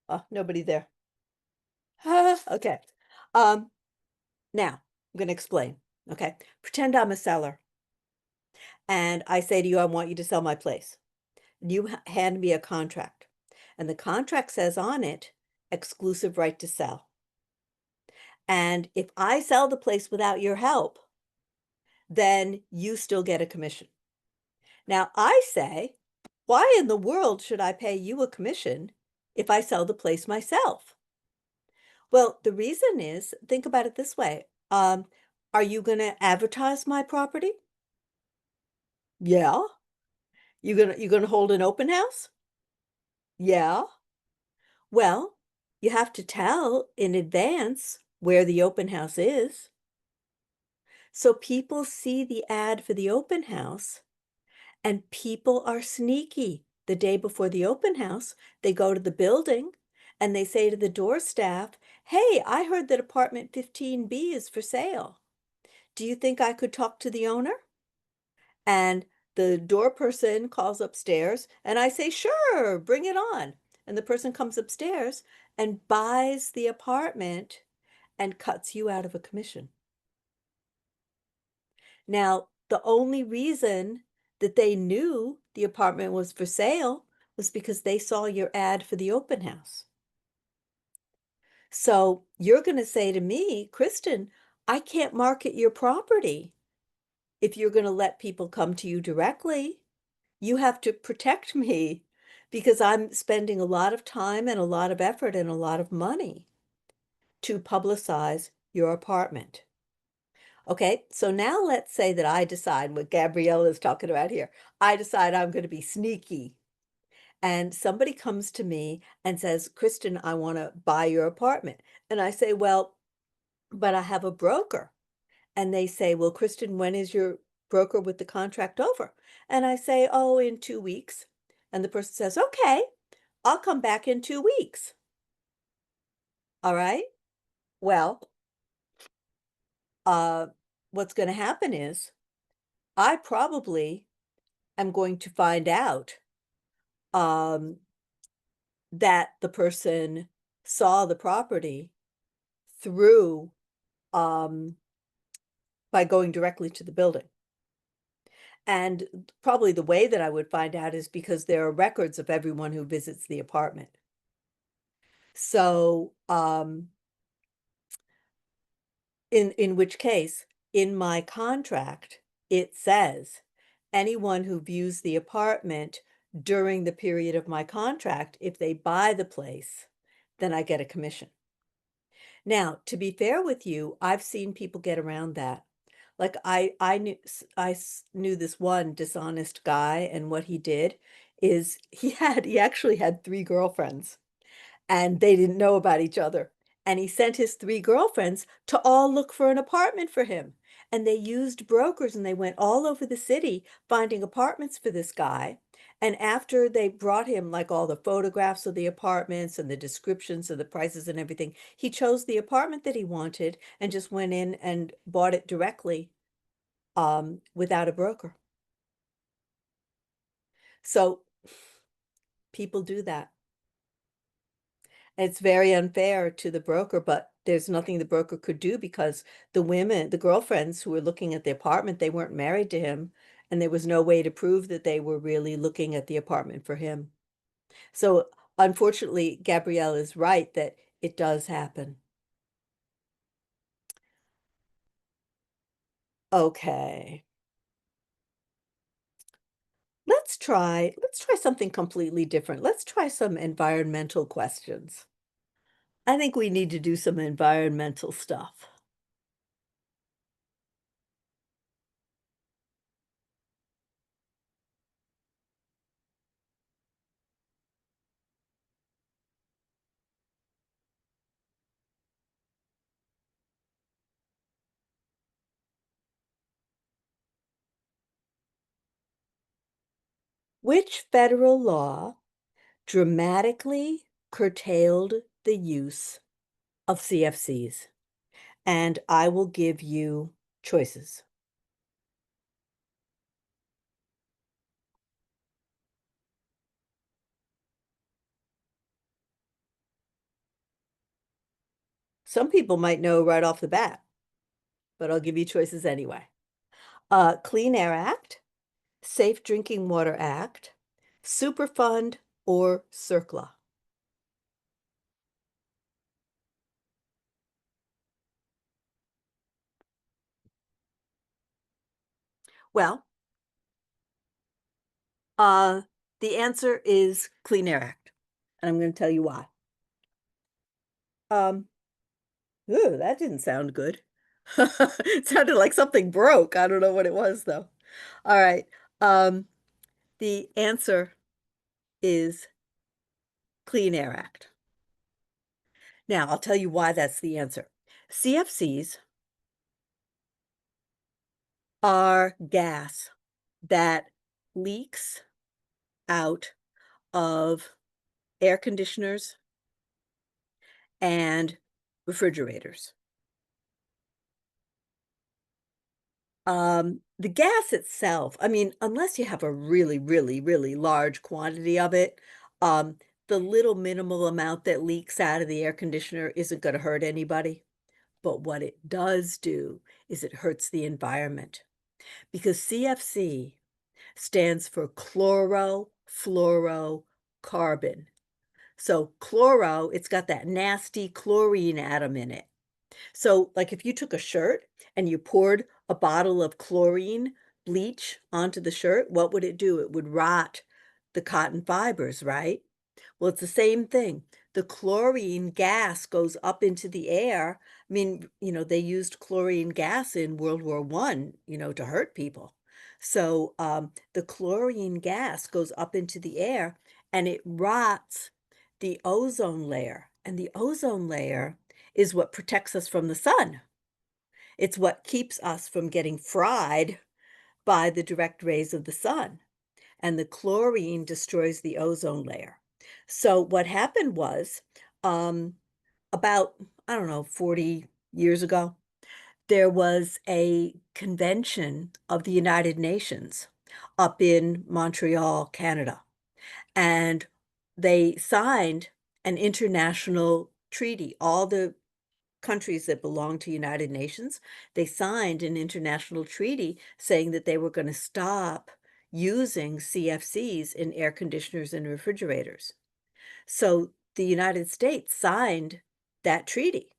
Oh, nobody there. Okay. Um, Now I'm gonna explain, okay? Pretend I'm a seller, and I say to you, "I want you to sell my place." You hand me a contract, and the contract says on it, "Exclusive right to sell." And if I sell the place without your help, then you still get a commission. Now, I say, "Why in the world should I pay you a commission if I sell the place myself?" Well, the reason is, think about it this way. Are you gonna advertise my property? Yeah. You gonna hold an open house? Yeah. Well, you have to tell in advance where the open house is. So people see the ad for the open house, and people are sneaky. The day before the open house, they go to the building and they say to the door staff, "Hey, I heard that apartment 15B is for sale. Do you think I could talk to the owner?" And the door person calls upstairs, and I say, "Sure, bring it on." And the person comes upstairs and buys the apartment and cuts you out of a commission. Now, the only reason that they knew the apartment was for sale was because they saw your ad for the open house. So you're going to say to me, "Kristen, I can't market your property if you're going to let people come to you directly. You have to protect me because I'm spending a lot of time and a lot of effort and a lot of money to publicize your apartment." Okay, so now let's say that I decide what Gabrielle is talking about here. I decide I'm going to be sneaky, and somebody comes to me and says, "Kristen, I want to buy your apartment." And I say, "Well, but I have a broker." And they say, "Well, Kristen, when is your broker with the contract over?" And I say, "Oh, in 2 weeks." And the person says, "Okay, I'll come back in 2 weeks." All right. Well, uh, what's going to happen is I probably am going to find out um, that the person saw the property through um, by going directly to the building. And probably the way that I would find out is because there are records of everyone who visits the apartment. So, in which case, in my contract, it says anyone who views the apartment during the period of my contract, if they buy the place, then I get a commission. Now, to be fair with you, I've seen people get around that. Like I knew this one dishonest guy, and what he did is he actually had 3 girlfriends, and they didn't know about each other. And he sent his 3 girlfriends to all look for an apartment for him. And they used brokers and they went all over the city finding apartments for this guy. And after they brought him like all the photographs of the apartments and the descriptions of the prices and everything, he chose the apartment that he wanted and just went in and bought it directly without a broker. So people do that. It's very unfair to the broker, but there's nothing the broker could do because the girlfriends who were looking at the apartment, they weren't married to him, and there was no way to prove that they were really looking at the apartment for him. So, unfortunately, Gabrielle is right that it does happen. Okay. Let's try something completely different. Let's try some environmental questions. I think we need to do some environmental stuff. Which federal law dramatically curtailed the use of CFCs? And I will give you choices. Some people might know right off the bat, but I'll give you choices anyway. Clean Air Act, Safe Drinking Water Act, Superfund, or CERCLA? Well, the answer is Clean Air Act, and I'm going to tell you why. Ooh, that didn't sound good. It sounded like something broke. I don't know what it was though. All right. The answer is Clean Air Act. Now, I'll tell you why that's the answer. CFCs are gas that leaks out of air conditioners and refrigerators. The gas itself, I mean, unless you have a really, really, really large quantity of it, um, the little minimal amount that leaks out of the air conditioner isn't going to hurt anybody. But what it does do is it hurts the environment because CFC stands for chlorofluorocarbon. So chloro, it's got that nasty chlorine atom in it. So, like if you took a shirt and you poured a bottle of chlorine bleach onto the shirt, what would it do? It would rot the cotton fibers, right? Well, it's the same thing. The chlorine gas goes up into the air. I mean, they used chlorine gas in World War I, to hurt people. So, the chlorine gas goes up into the air and it rots the ozone layer. And the ozone layer is what protects us from the sun. It's what keeps us from getting fried by the direct rays of the sun. And the chlorine destroys the ozone layer. So what happened was, about, I don't know, 40 years ago, there was a convention of the United Nations up in Montreal, Canada, and they signed an international treaty. All the countries that belong to United Nations, they signed an international treaty saying that they were going to stop using CFCs in air conditioners and refrigerators. So the United States signed that treaty.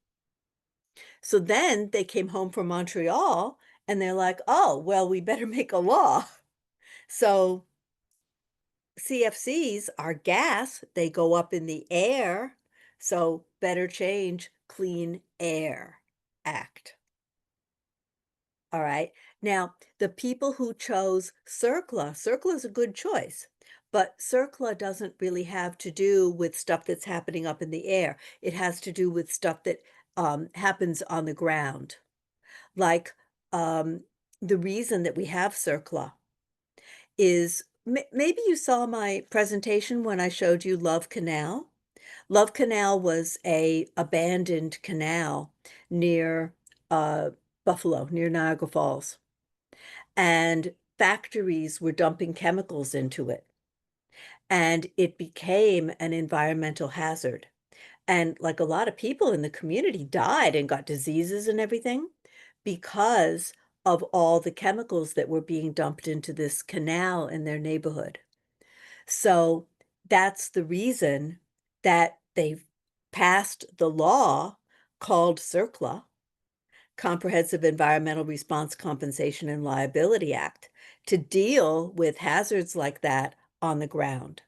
So then they came home from Montreal and they're like, oh, well, we better make a law. So CFCs are gas, they go up in the air. So better change Clean Air Act. All right. Now, the people who chose CERCLA is a good choice, but CERCLA doesn't really have to do with stuff that's happening up in the air. It has to do with stuff that happens on the ground. Like the reason that we have CERCLA is maybe you saw my presentation when I showed you Love Canal. Love Canal was a abandoned canal near Buffalo, near Niagara Falls. And factories were dumping chemicals into it. And it became an environmental hazard. And like a lot of people in the community died and got diseases and everything because of all the chemicals that were being dumped into this canal in their neighborhood. So that's the reason that they passed the law called CERCLA, Comprehensive Environmental Response Compensation and Liability Act, to deal with hazards like that on the ground.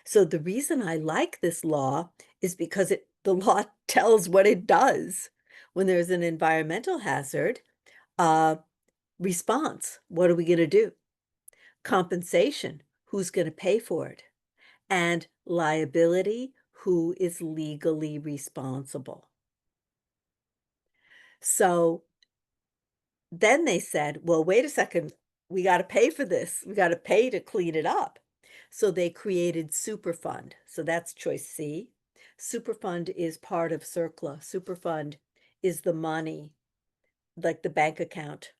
So the reason I like this law is because the law tells what it does. When there's an environmental hazard, response, what are we going to do? Compensation, who's going to pay for it? And liability, who is legally responsible? So then they said, well, wait a second, we got to pay for this. We got to pay to clean it up. So they created Superfund. So that's choice C. Superfund is part of CERCLA. Superfund is the money, like the bank account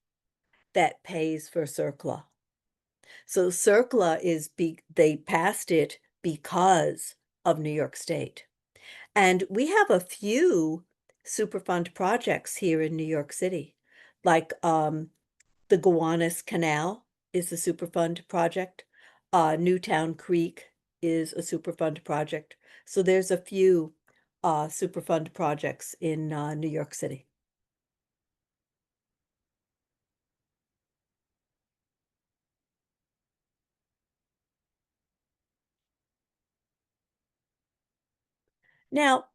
that pays for CERCLA. So CERCLA they passed it because of New York State. And we have a few Superfund projects here in New York City. Like the Gowanus Canal is a Superfund project. Newtown Creek is a Superfund project. So there's a few Superfund projects in New York City. Now,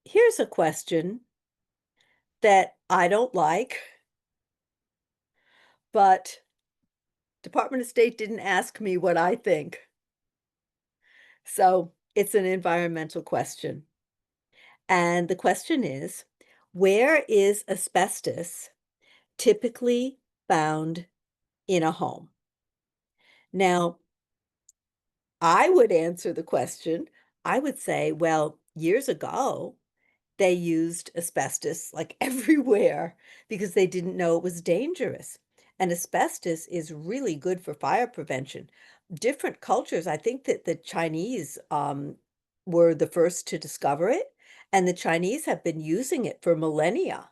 here's a question that I don't like, but Department of State didn't ask me what I think. So it's an environmental question. And the question is, where is asbestos typically found in a home? Now, I would answer the question, I would say, well, years ago, they used asbestos like everywhere because they didn't know it was dangerous. And asbestos is really good for fire prevention. Different cultures, I think that the Chinese were the first to discover it, and the Chinese have been using it for millennia.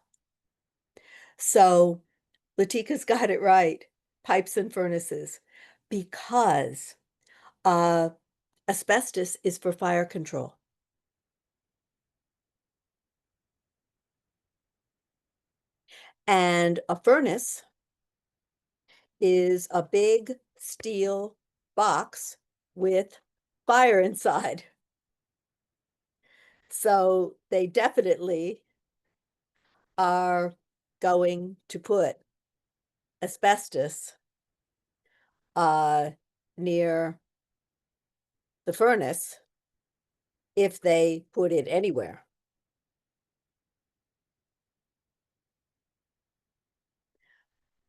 So Latika's got it right, pipes and furnaces, because uh, asbestos is for fire control. And a furnace is a big steel box with fire inside. So they definitely are going to put asbestos near the furnace if they put it anywhere.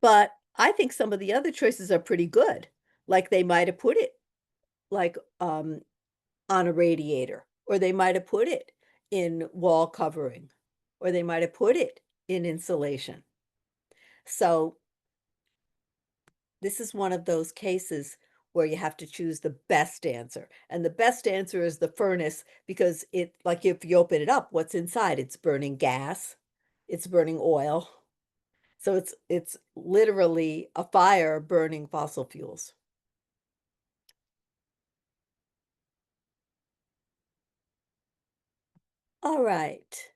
But I think some of the other choices are pretty good. Like they might have put it like on a radiator, or they might have put it in wall covering, or they might have put it in insulation. So this is one of those cases where you have to choose the best answer. And the best answer is the furnace because it, like if you open it up, what's inside? It's burning gas, it's burning oil. So it's literally a fire burning fossil fuels. All right.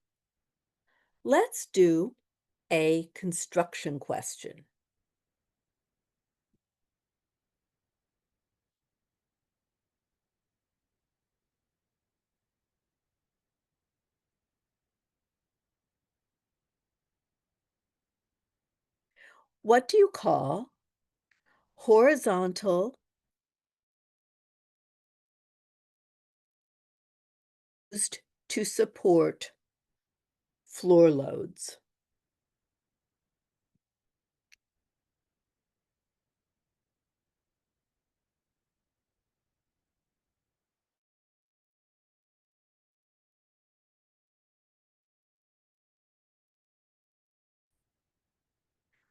Let's do a construction question. What do you call horizontal used to support floor loads?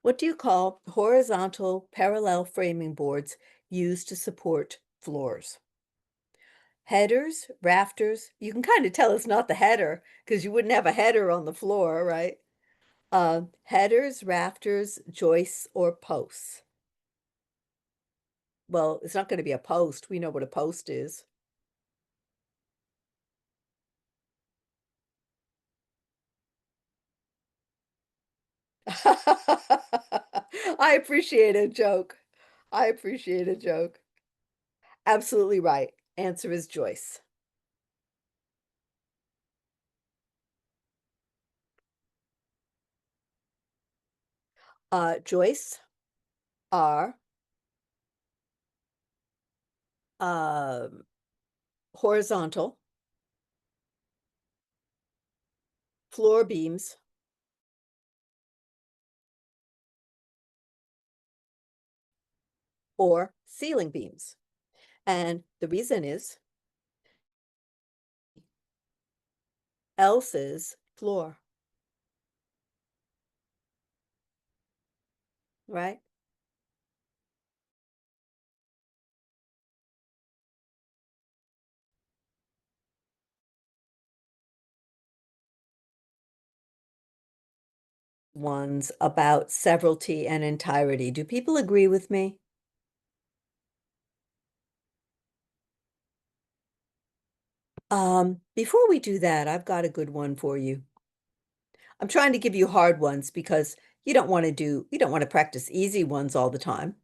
What do you call horizontal parallel framing boards used to support floors? Headers, rafters. You can kind of tell it's not the header because you wouldn't have a header on the floor, right? Headers, rafters, joists, or posts. Well, it's not going to be a post. We know what a post is. I appreciate a joke. I appreciate a joke. Absolutely right. Answer is Joyce. Joyce are um, horizontal floor beams or ceiling beams. And the reason is else's floor, right? ones about severalty and entirety. Do people agree with me? Before we do that, I've got a good one for you. I'm trying to give you hard ones because you don't want to practice easy ones all the time.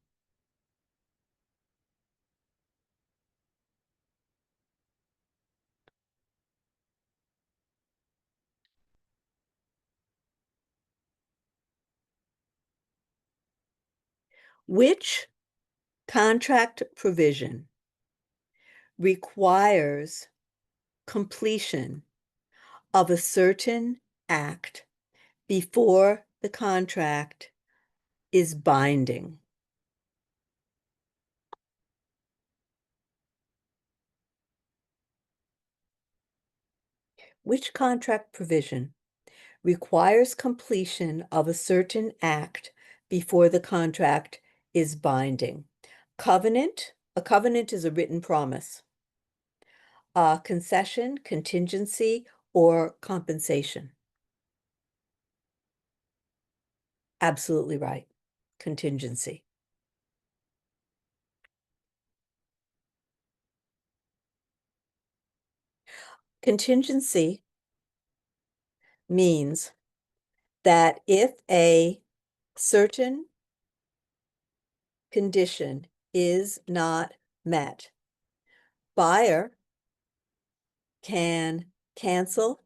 Which contract provision requires completion of a certain act before the contract is binding? Which contract provision requires completion of a certain act before the contract is binding? A covenant is a written promise. Concession, contingency, or compensation? Absolutely right. Contingency. Contingency means that if a certain condition is not met, buyer can cancel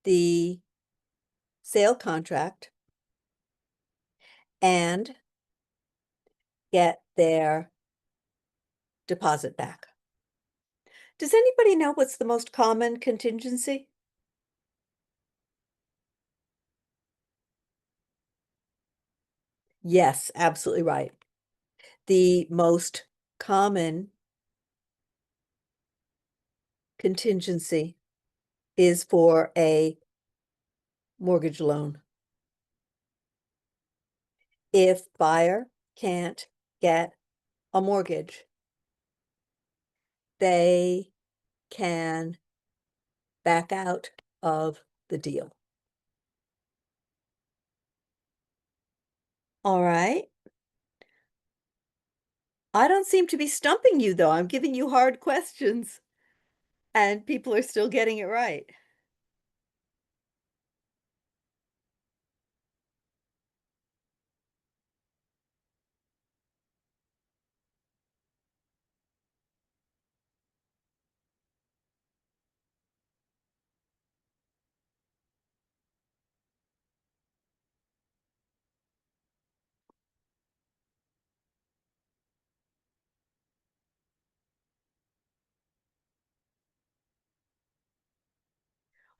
the sale contract and get their deposit back. Does anybody know what's the most common contingency? Yes, absolutely right. The most common contingency is for a mortgage loan. If buyer can't get a mortgage, they can back out of the deal. All right. I don't seem to be stumping you, though. I'm giving you hard questions, and people are still getting it right.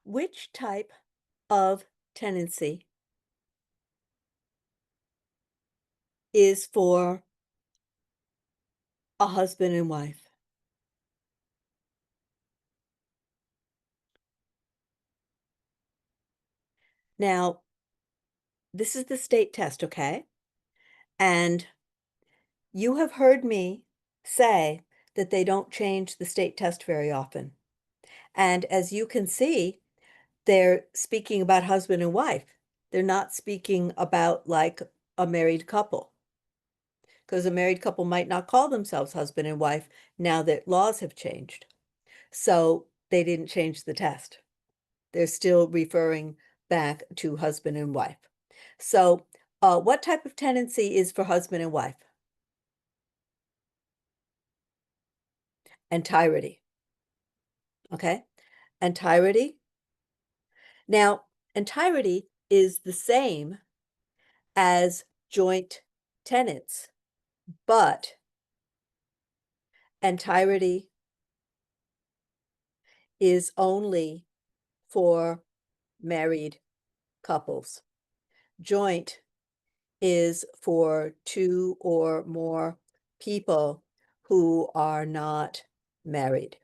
Which type of tenancy is for a husband and wife? Now, this is the state test, okay? And you have heard me say that they don't change the state test very often. And as you can see, they're speaking about husband and wife. They're not speaking about like a married couple, because a married couple might not call themselves husband and wife now that laws have changed. So they didn't change the test. They're still referring back to husband and wife. So what type of tenancy is for husband and wife? Entirety. Okay. Entirety. Now, entirety is the same as joint tenants, but entirety is only for married couples. Joint is for two or more people who are not married.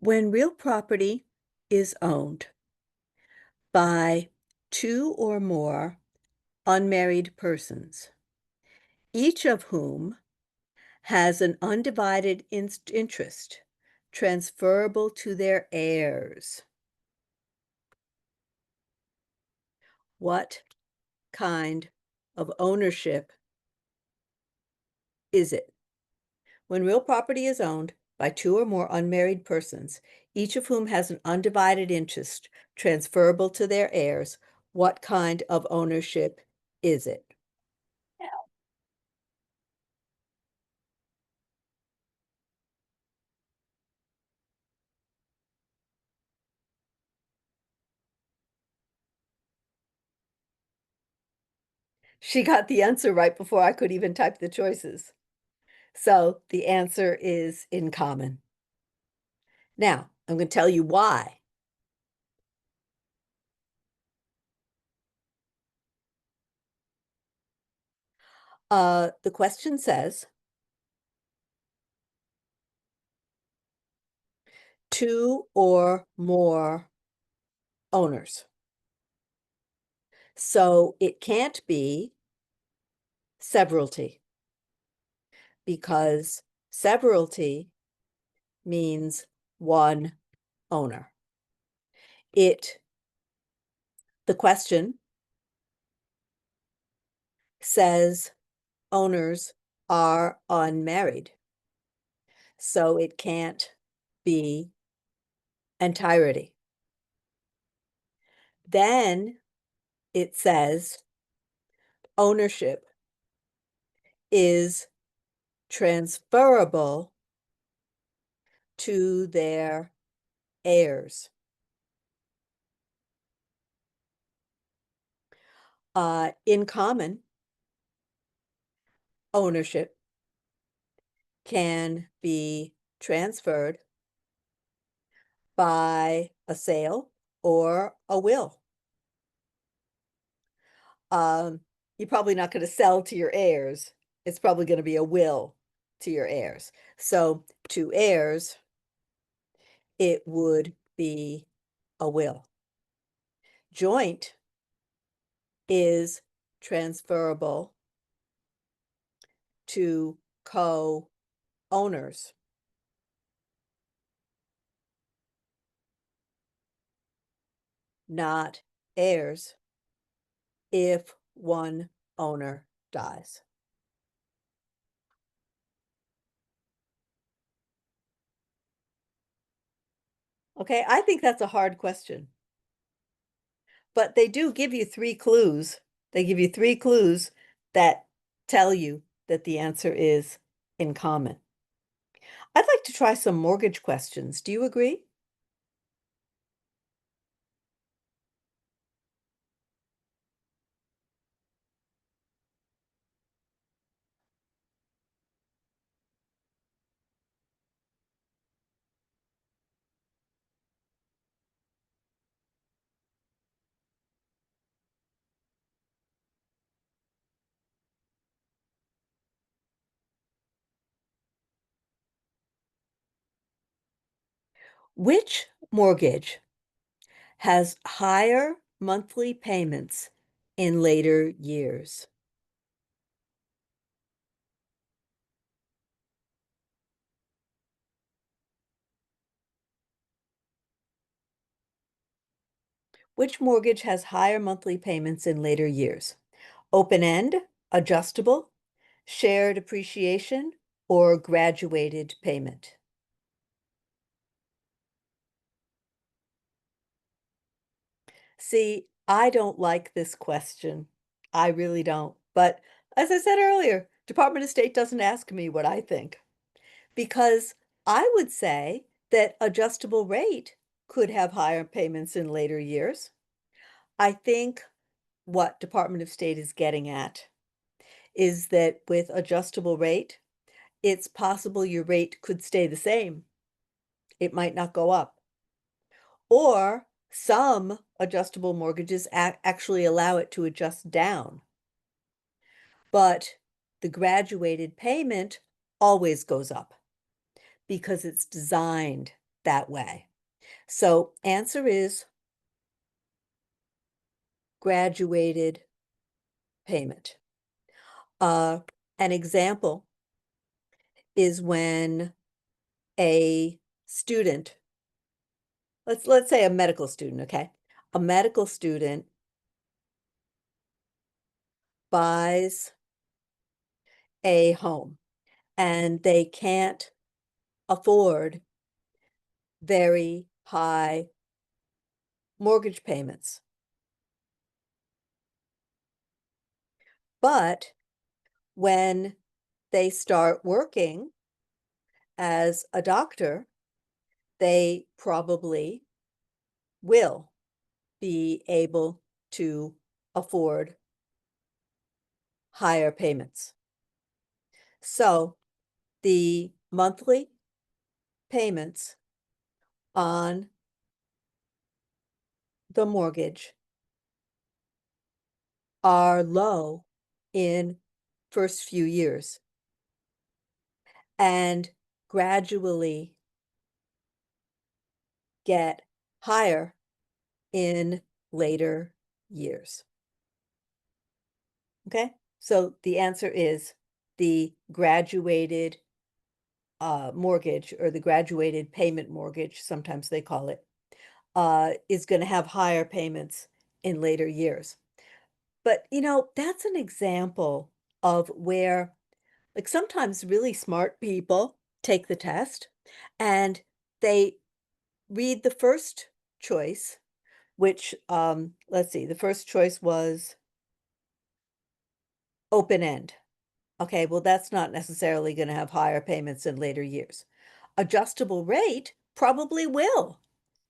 When real property is owned by two or more unmarried persons, each of whom has an undivided interest transferable to their heirs, what kind of ownership is it? When real property is owned by two or more unmarried persons, each of whom has an undivided interest transferable to their heirs, what kind of ownership is it? She got the answer right before I could even type the choices. So the answer is in common. Now, I'm going to tell you why. The question says, two or more owners. So it can't be severalty, because severalty means one owner. The question says owners are unmarried, so it can't be entirety. Then it says ownership is transferable to their heirs. In common, ownership can be transferred by a sale or a will. You're probably not going to sell to your heirs. It's probably going to be a will to your heirs. So to heirs, it would be a will. Joint is transferable to co-owners. Not heirs if one owner dies. Okay, I think that's a hard question. But they do give you 3 clues. They give you 3 clues that tell you that the answer is in common. I'd like to try some mortgage questions. Do you agree? Which mortgage has higher monthly payments in later years? Which mortgage has higher monthly payments in later years? Open-end, adjustable, shared appreciation, or graduated payment? See, I don't like this question. I really don't. But as I said earlier, Department of State doesn't ask me what I think, because I would say that adjustable rate could have higher payments in later years. I think what Department of State is getting at is that with adjustable rate, it's possible your rate could stay the same. It might not go up. Or some adjustable mortgages actually allow it to adjust down. But the graduated payment always goes up because it's designed that way. So answer is graduated payment. An example is when a student, let's say a medical student, okay? A medical student buys a home and they can't afford very high mortgage payments. But when they start working as a doctor, they probably will be able to afford higher payments. So the monthly payments on the mortgage are low in first few years and gradually get higher in later years. Okay, so the answer is the graduated mortgage, or the graduated payment mortgage, sometimes they call it, is going to have higher payments in later years. But, that's an example of where, like, sometimes really smart people take the test and they read the first choice, which, let's see, the first choice was open end. Okay, well, that's not necessarily going to have higher payments in later years. Adjustable rate probably will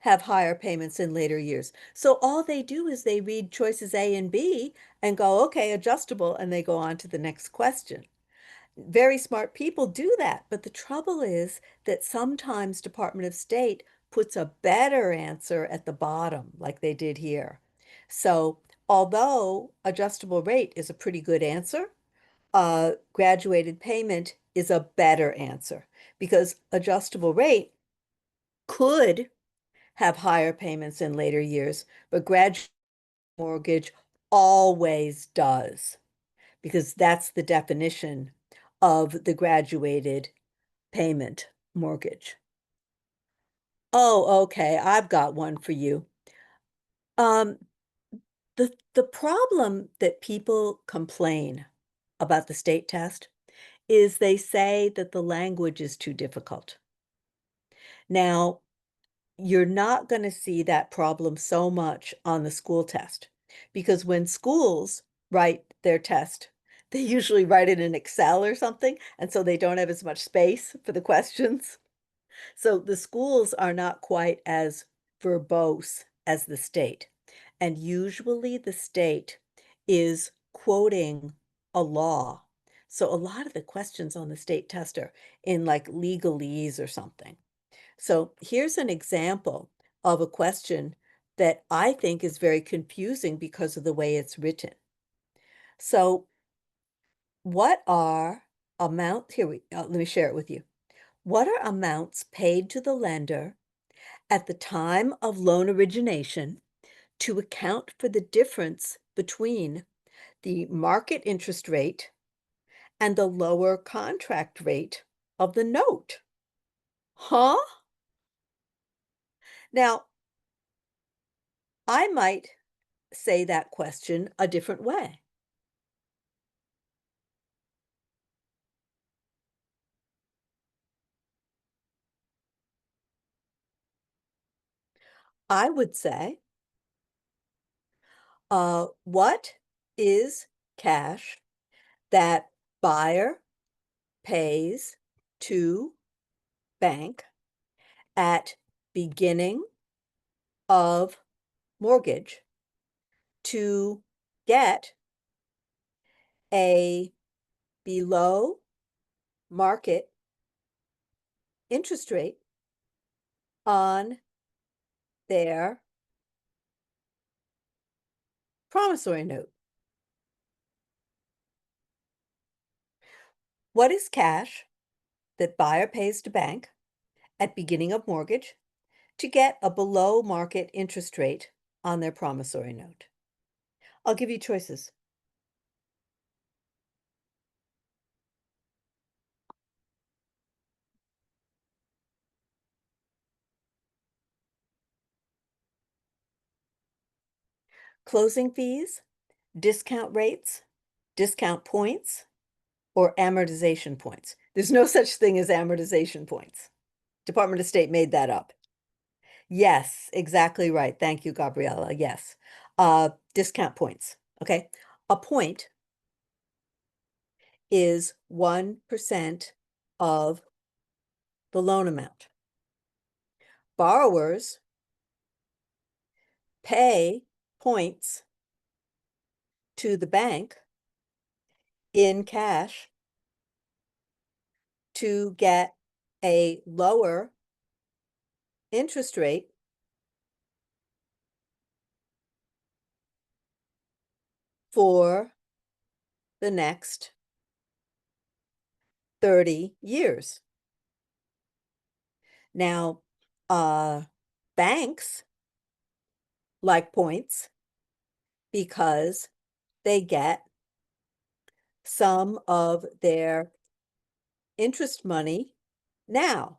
have higher payments in later years. So all they do is they read choices A and B and go, okay, adjustable, and they go on to the next question. Very smart people do that, but the trouble is that sometimes Department of State puts a better answer at the bottom, like they did here. So although adjustable rate is a pretty good answer, graduated payment is a better answer because adjustable rate could have higher payments in later years, but graduate mortgage always does because that's the definition of the graduated payment mortgage. Oh, okay, I've got one for you. Um, the problem that people complain about the state test is they say that the language is too difficult. Now, you're not going to see that problem so much on the school test because when schools write their test, they usually write it in Excel or something, and so they don't have as much space for the questions. So the schools are not quite as verbose as the state. And usually the state is quoting a law. So a lot of the questions on the state test are in like legalese or something. So here's an example of a question that I think is very confusing because of the way it's written. So what are let me share it with you. What are amounts paid to the lender at the time of loan origination to account for the difference between the market interest rate and the lower contract rate of the note? Huh? Now, I might say that question a different way. I would say, what is cash that buyer pays to bank at beginning of mortgage to get a below market interest rate on their promissory note? What is cash that buyer pays to bank at beginning of mortgage to get a below market interest rate on their promissory note? I'll give you choices. Closing fees, discount rates, discount points, or amortization points. There's no such thing as amortization points. Department of State made that up. Yes, exactly right. Thank you, Gabriella. Yes. Discount points. Okay. A point is 1% of the loan amount. Borrowers pay points to the bank in cash to get a lower interest rate for the next 30 years. Now, banks like points because they get some of their interest money now.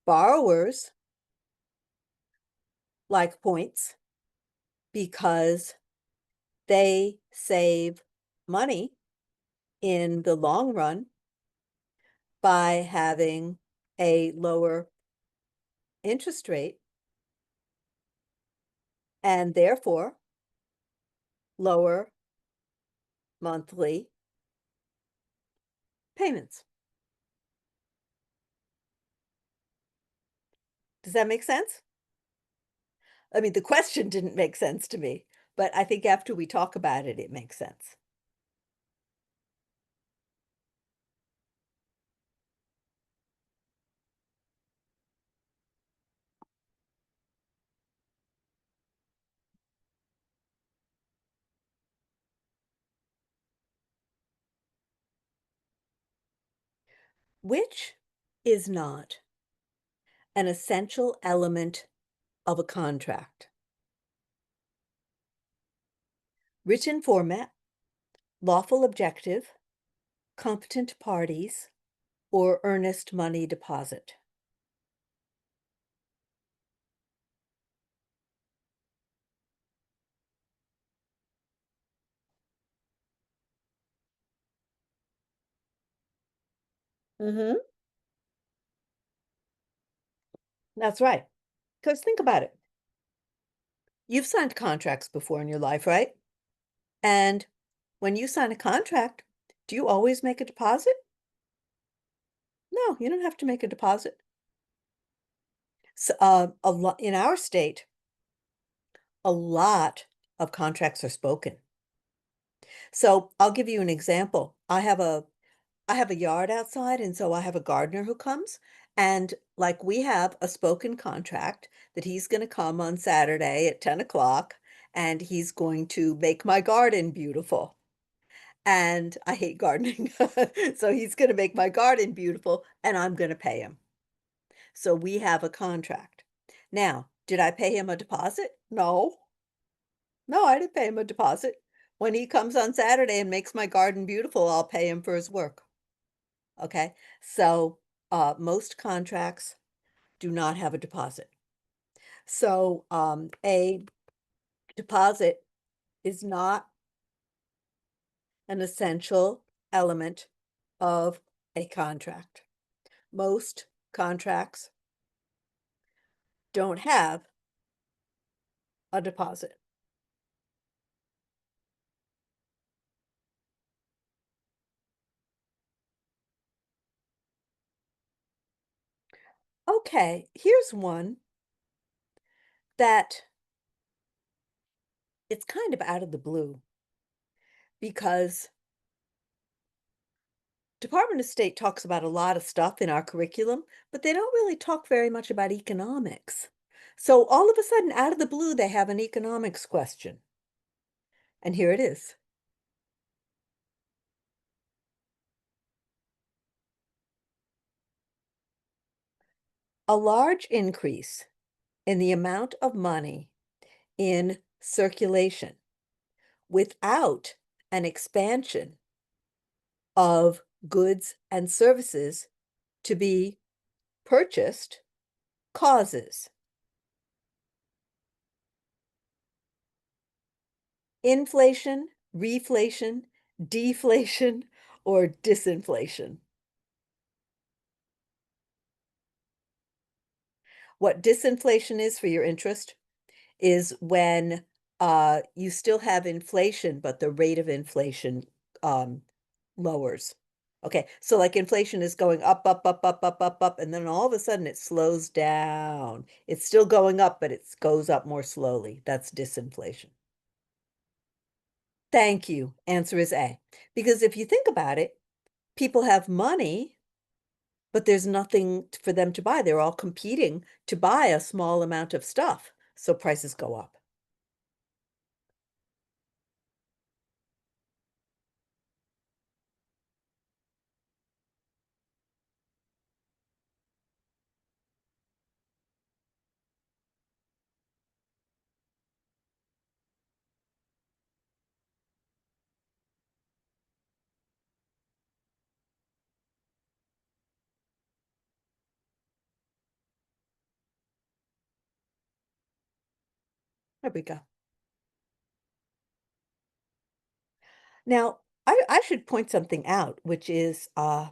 Borrowers like points because they save money in the long run by having a lower interest rate and therefore lower monthly payments. Does that make sense? I mean, the question didn't make sense to me, but I think after we talk about it, it makes sense. Which is not an essential element of a contract? Written format, lawful objective, competent parties, or earnest money deposit? Mm-hmm. That's right. Because think about it. You've signed contracts before in your life, right? And when you sign a contract, do you always make a deposit? No, you don't have to make a deposit. So, in our state, a lot of contracts are spoken. So I'll give you an example. I have a yard outside, and so I have a gardener who comes, and like we have a spoken contract that he's going to come on Saturday at 10 o'clock, and he's going to make my garden beautiful. And I hate gardening. So he's going to make my garden beautiful, and I'm going to pay him. So we have a contract. Now, did I pay him a deposit? No. No, I didn't pay him a deposit. When he comes on Saturday and makes my garden beautiful, I'll pay him for his work. Okay? So, most contracts do not have a deposit. So, a deposit is not an essential element of a contract. Most contracts don't have a deposit. Okay, here's one that it's kind of out of the blue because Department of State talks about a lot of stuff in our curriculum, but they don't really talk very much about economics. So all of a sudden, out of the blue, they have an economics question. And here it is. A large increase in the amount of money in circulation without an expansion of goods and services to be purchased causes inflation, reflation, deflation, or disinflation. What disinflation is, for your interest, is when you still have inflation, but the rate of inflation um, lowers. Okay, so like inflation is going up, up, up, up, up, up, up, and then all of a sudden it slows down. It's still going up, but it goes up more slowly. That's disinflation. Thank you. Answer is A. Because if you think about it, people have money, but there's nothing for them to buy. They're all competing to buy a small amount of stuff, so prices go up. There we go. Now, I should point something out, which is I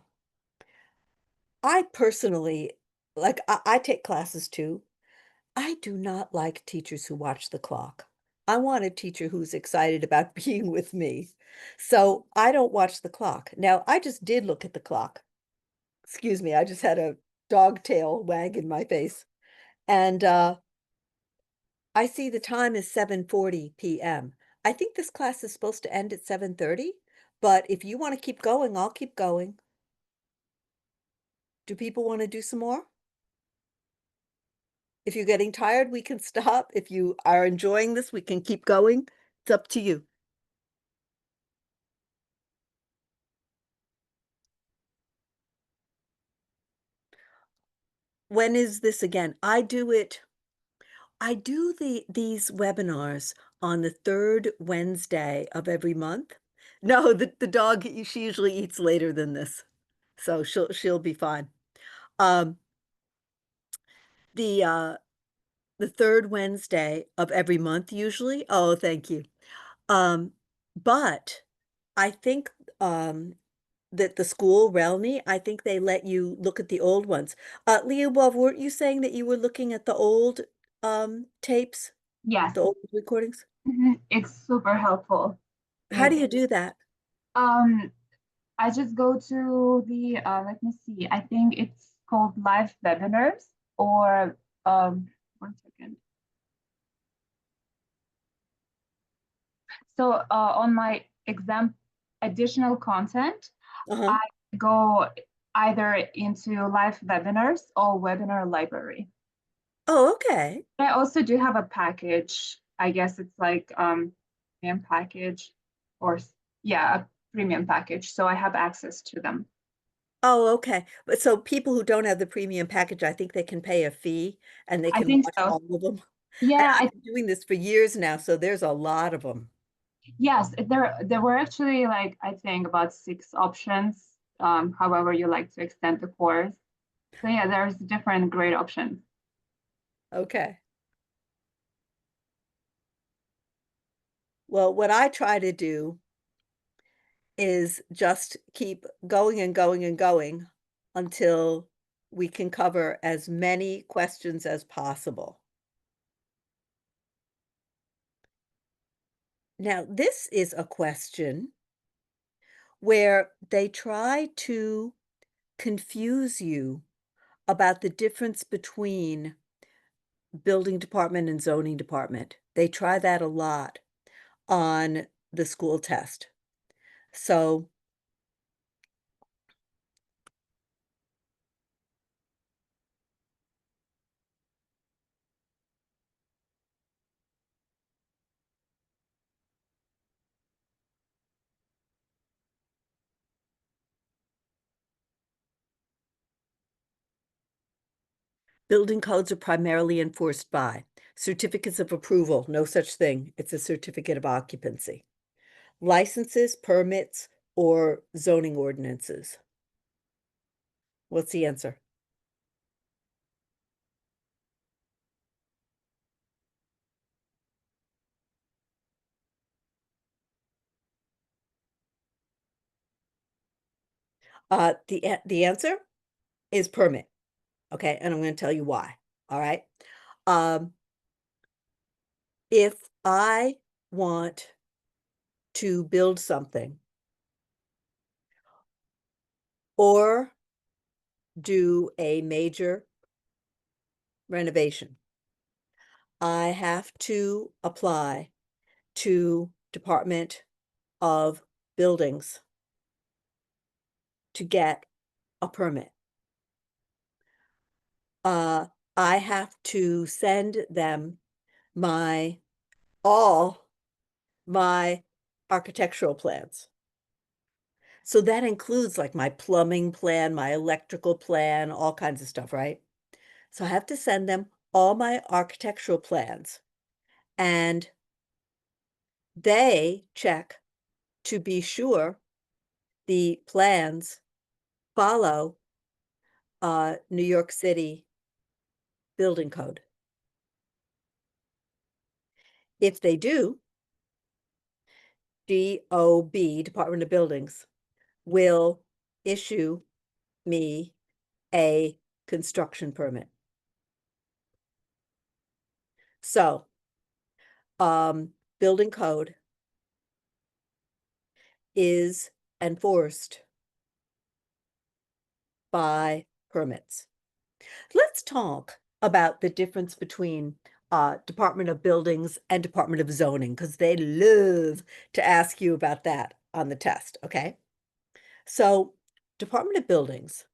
personally, like, I take classes too. I do not like teachers who watch the clock. I want a teacher who's excited about being with me. So I don't watch the clock. Now, I just did look at the clock. Excuse me, I just had a dog tail wag in my face. And I see the time is 7:40 p.m. I think this class is supposed to end at 7:30, but if you want to keep going, I'll keep going. Do people want to do some more? If you're getting tired, we can stop. If you are enjoying this, we can keep going. It's up to you. When is this again? I do these webinars on the third Wednesday of every month. No, the dog, she usually eats later than this, so she'll be fine. Um, the uh the third Wednesday of every month usually. Oh, thank you. Um, but I think that the school, RELNY, I think they let you look at the old ones. Leobov, weren't you saying that you were looking at the old tapes, Yes. the old recordings? It's super helpful. How do It you do that? um I just go to the let me see. I think it's called live webinars or 1 second. So on my exam additional content, Uh-huh. I go either into live webinars or webinar library. Oh, okay. I also do have a package. I guess it's like premium package or yeah, a premium package. So I have access to them. Oh, okay. But so people who don't have the premium package, I think they can pay a fee and they I can think watch so. all of them. And Yeah, I've been doing this for years now, so there's a lot of them. yes, there were actually like I think about 6 options, however you like to extend the course. So yeah, there's different grade options. Okay. Well, what I try to do is just keep going and going and going until we can cover as many questions as possible. Now, this is a question where they try to confuse you about the difference between building department and zoning department. They try that a lot on the school test. So Building codes are primarily enforced by certificates of approval, no such thing. It's a certificate of occupancy. Licenses, permits, or zoning ordinances. What's the answer? The answer is permit. Okay, and I'm going to tell you why. All right. If I want to build something or do a major renovation, I have to apply to Department of Buildings to get a permit. I have to send them all my architectural plans. So that includes like my plumbing plan, my electrical plan, all kinds of stuff, right? So I have to send them all my architectural plans, and they check to be sure the plans follow New York City building code. If they do, DOB, Department of Buildings, will issue me a construction permit. So, building code is enforced by permits. Let's talk about the difference between Department of Buildings and Department of Zoning, because they love to ask you about that on the test, okay? So, Department of Buildings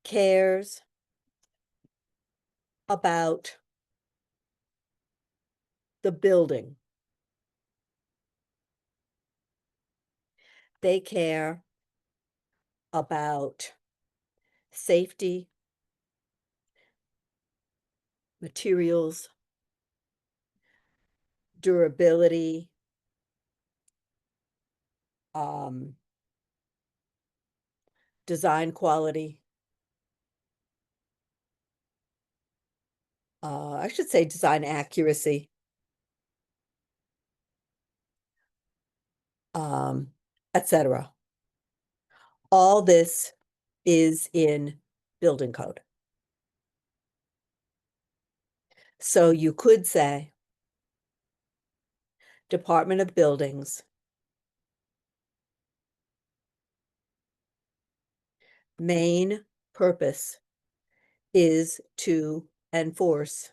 cares about the building. They care about safety, materials, durability, design quality. I should say design accuracy, etc. All this is in building code. So you could say Department of Buildings main purpose is to enforce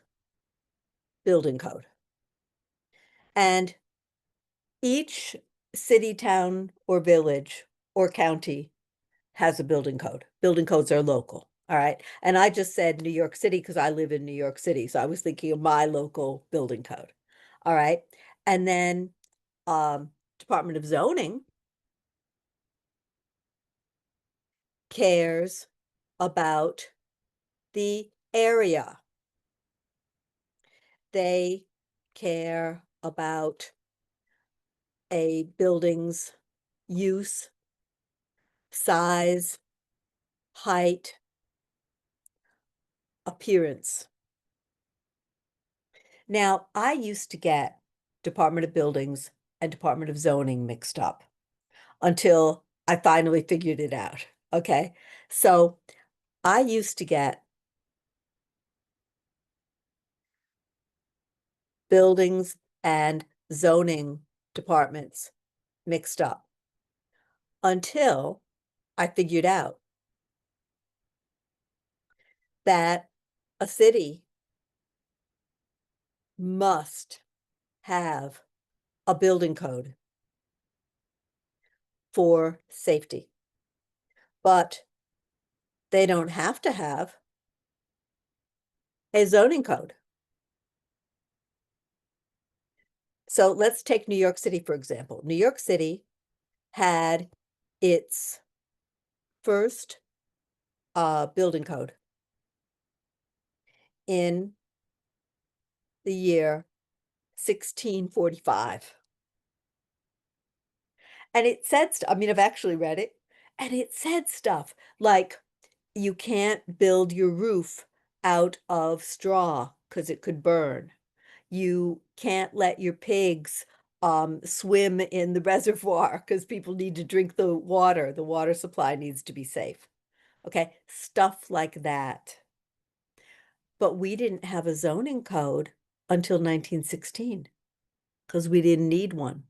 building code. And each city, town, or village or county has a building code. Building codes are local. All right. And I just said New York City because I live in New York City. So I was thinking of my local building code. All right. And then Department of Zoning cares about the area. They care about a building's use, size, height, appearance. Now, I used to get Department of Buildings and Department of Zoning mixed up until I finally figured it out. Okay. So I used to get buildings and zoning departments mixed up until I figured out that a city must have a building code for safety, but they don't have to have a zoning code. So let's take New York City, for example. New York City had its first building code in the year 1645. And it said, I mean, I've actually read it, and it said stuff like you can't build your roof out of straw because it could burn. You can't let your pigs swim in the reservoir because people need to drink the water. The water supply needs to be safe. Okay, stuff like that. But we didn't have a zoning code until 1916 because we didn't need one.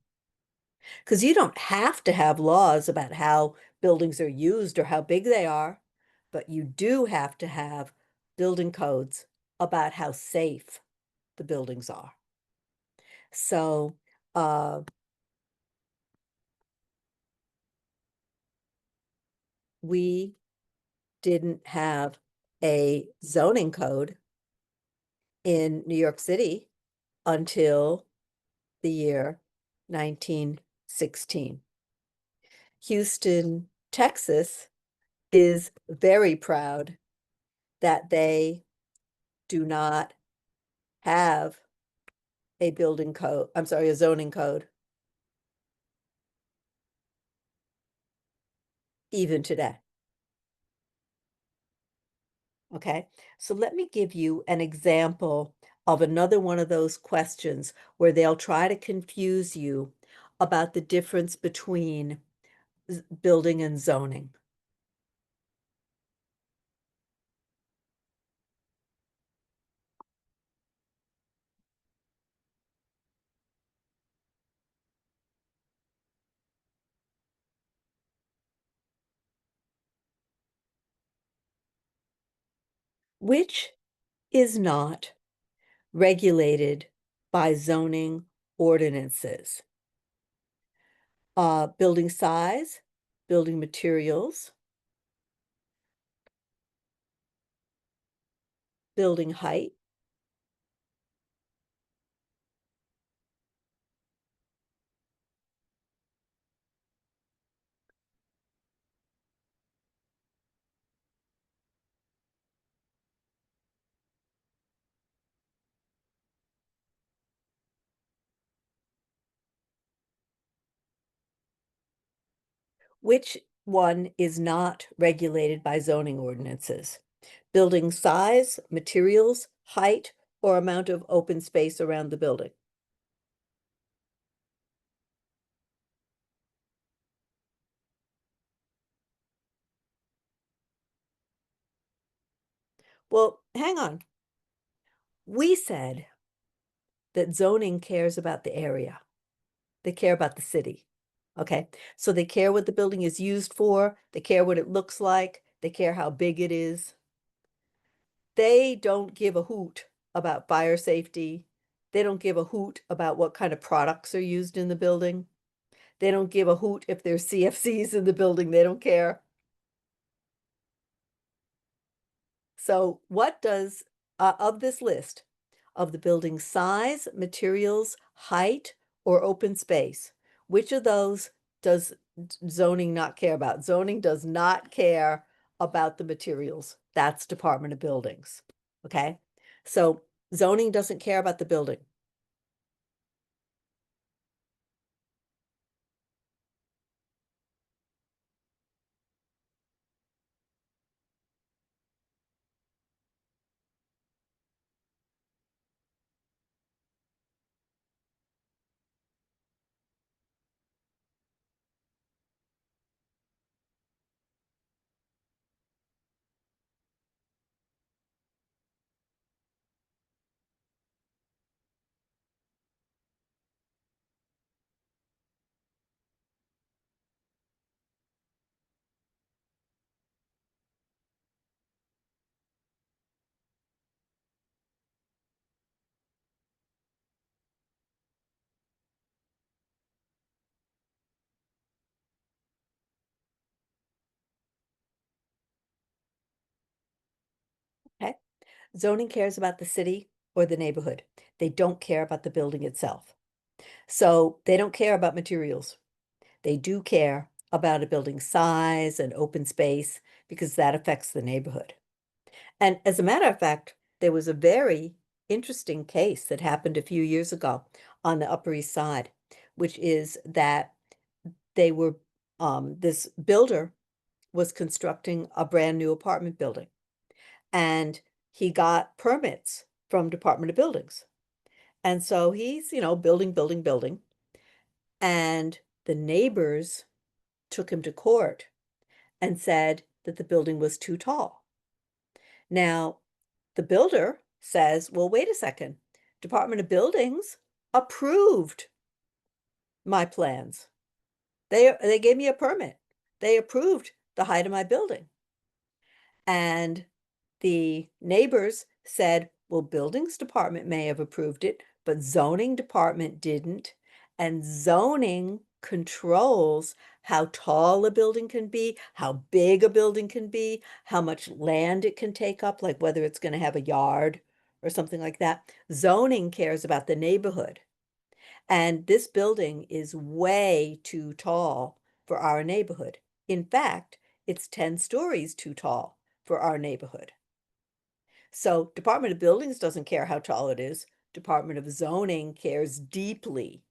Because you don't have to have laws about how buildings are used or how big they are, but you do have to have building codes about how safe the buildings are. So, we didn't have a zoning code in New York City until the year 1916. Houston, Texas is very proud that they do not have a building code, I'm sorry, a zoning code, even today. Okay, so let me give you an example of another one of those questions where they'll try to confuse you about the difference between building and zoning. Which is not regulated by zoning ordinances? Building size, building materials, building height, which one is not regulated by zoning ordinances? Building size, materials, height, or amount of open space around the building? Well, hang on. We said that zoning cares about the area. They care about the city. Okay, so they care what the building is used for, they care what it looks like, they care how big it is. They don't give a hoot about fire safety. They don't give a hoot about what kind of products are used in the building. They don't give a hoot if there's CFCs in the building. They don't care. So what does, of this list of the building size, materials, height, or open space, which of those does zoning not care about? Zoning does not care about the materials. That's Department of Buildings. Okay, so zoning doesn't care about the building. Okay, zoning cares about the city or the neighborhood. They don't care about the building itself. So they don't care about materials. They do care about a building size and open space because that affects the neighborhood. And as a matter of fact, there was a very interesting case that happened a few years ago on the Upper East Side, which is that they were, this builder was constructing a brand new apartment building. And he got permits from Department of Buildings. And so he's, building, building, building. And the neighbors took him to court and said that the building was too tall. Now, the builder says, well, wait a second. Department of Buildings approved my plans. They gave me a permit. They approved the height of my building. And the neighbors said, well, buildings department may have approved it, but zoning department didn't. And zoning controls how tall a building can be, how big a building can be, how much land it can take up, like whether it's going to have a yard or something like that. Zoning cares about the neighborhood. And this building is way too tall for our neighborhood. In fact, it's 10 stories too tall for our neighborhood. So Department of Buildings doesn't care how tall it is. Department of Zoning cares deeply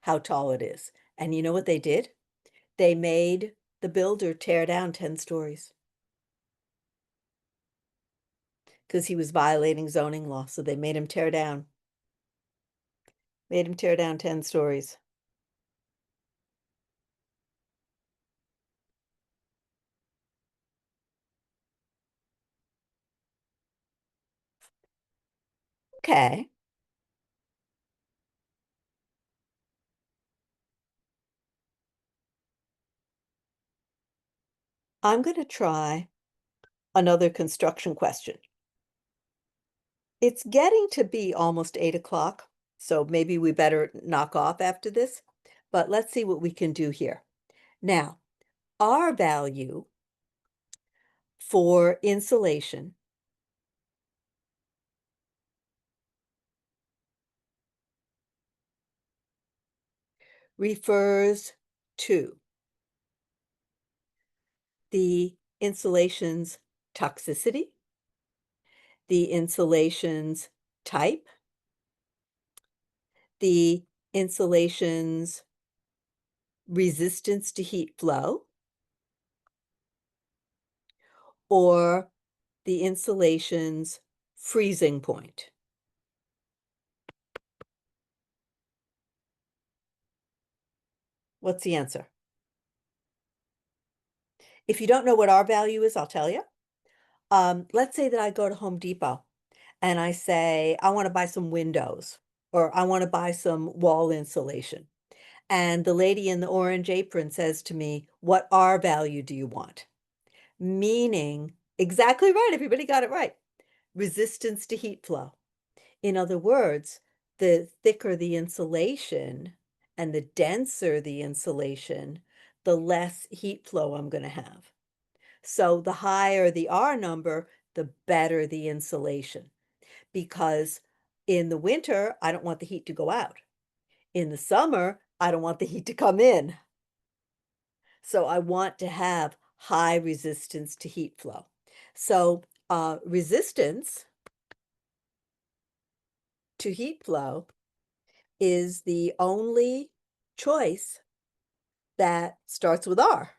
how tall it is. And you know what they did? They made the builder tear down 10 stories because he was violating zoning law. So they made him tear down 10 stories. Okay. I'm going to try another construction question. It's getting to be almost 8 o'clock, so maybe we better knock off after this, but let's see what we can do here. Now, R value for insulation refers to the insulation's toxicity, the insulation's type, the insulation's resistance to heat flow, or the insulation's freezing point. What's the answer? If you don't know what R value is, I'll tell you. Let's say that I go to Home Depot and I say, I want to buy some windows or I want to buy some wall insulation. And the lady in the orange apron says to me, what R value do you want? Meaning, exactly right, everybody got it right. Resistance to heat flow. In other words, the thicker the insulation and the denser the insulation, the less heat flow I'm going to have. So the higher the R number, the better the insulation. Because in the winter, I don't want the heat to go out. In the summer, I don't want the heat to come in. So I want to have high resistance to heat flow. So resistance to heat flow is the only choice that starts with R.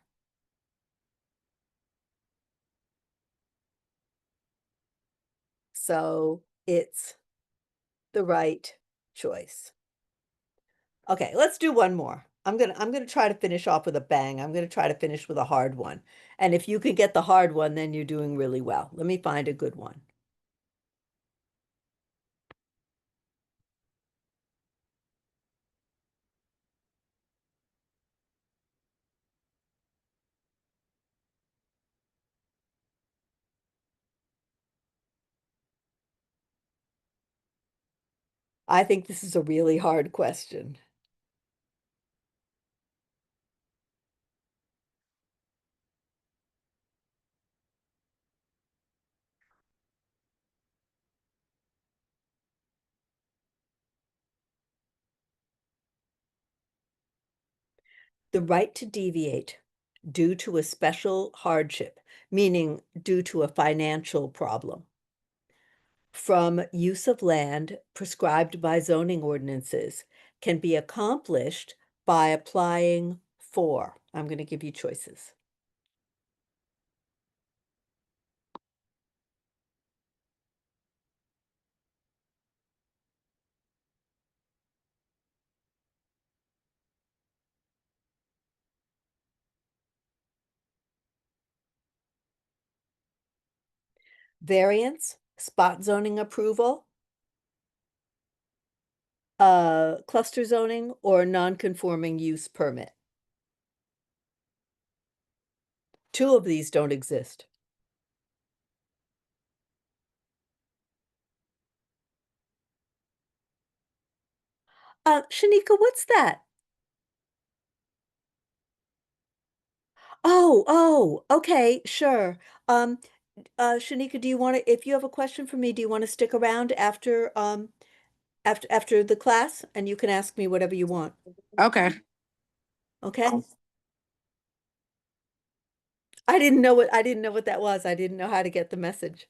So it's the right choice. Okay, let's do one more. I'm gonna try to finish off with a bang. I'm gonna try to finish with a hard one. And if you can get the hard one, then you're doing really well. Let me find a good one. I think this is a really hard question. The right to deviate due to a special hardship, meaning due to a financial problem, from use of land prescribed by zoning ordinances can be accomplished by applying for. I'm going to give you choices. Variance, spot zoning approval, cluster zoning, or non-conforming use permit. Two of these don't exist. Shanika, what's that? Oh, okay, sure. Shanika, do you want to, if you have a question for me, do you want to stick around after the class, and you can ask me whatever you want, Okay. okay? I didn't know what that was. I didn't know how to get the message.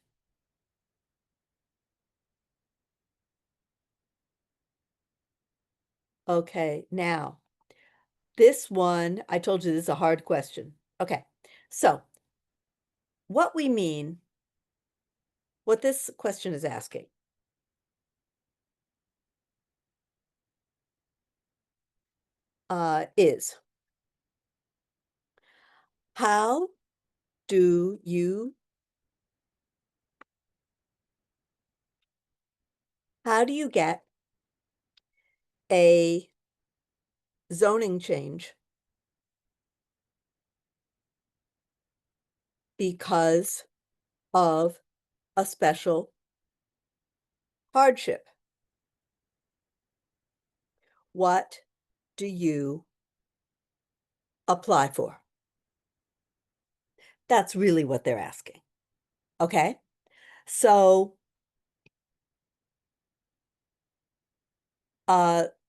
Okay, now, this one, I told you this is a hard question. Okay, so what this question is asking is, how do you get a zoning change because of a special hardship? What do you apply for? That's really what they're asking. Okay, so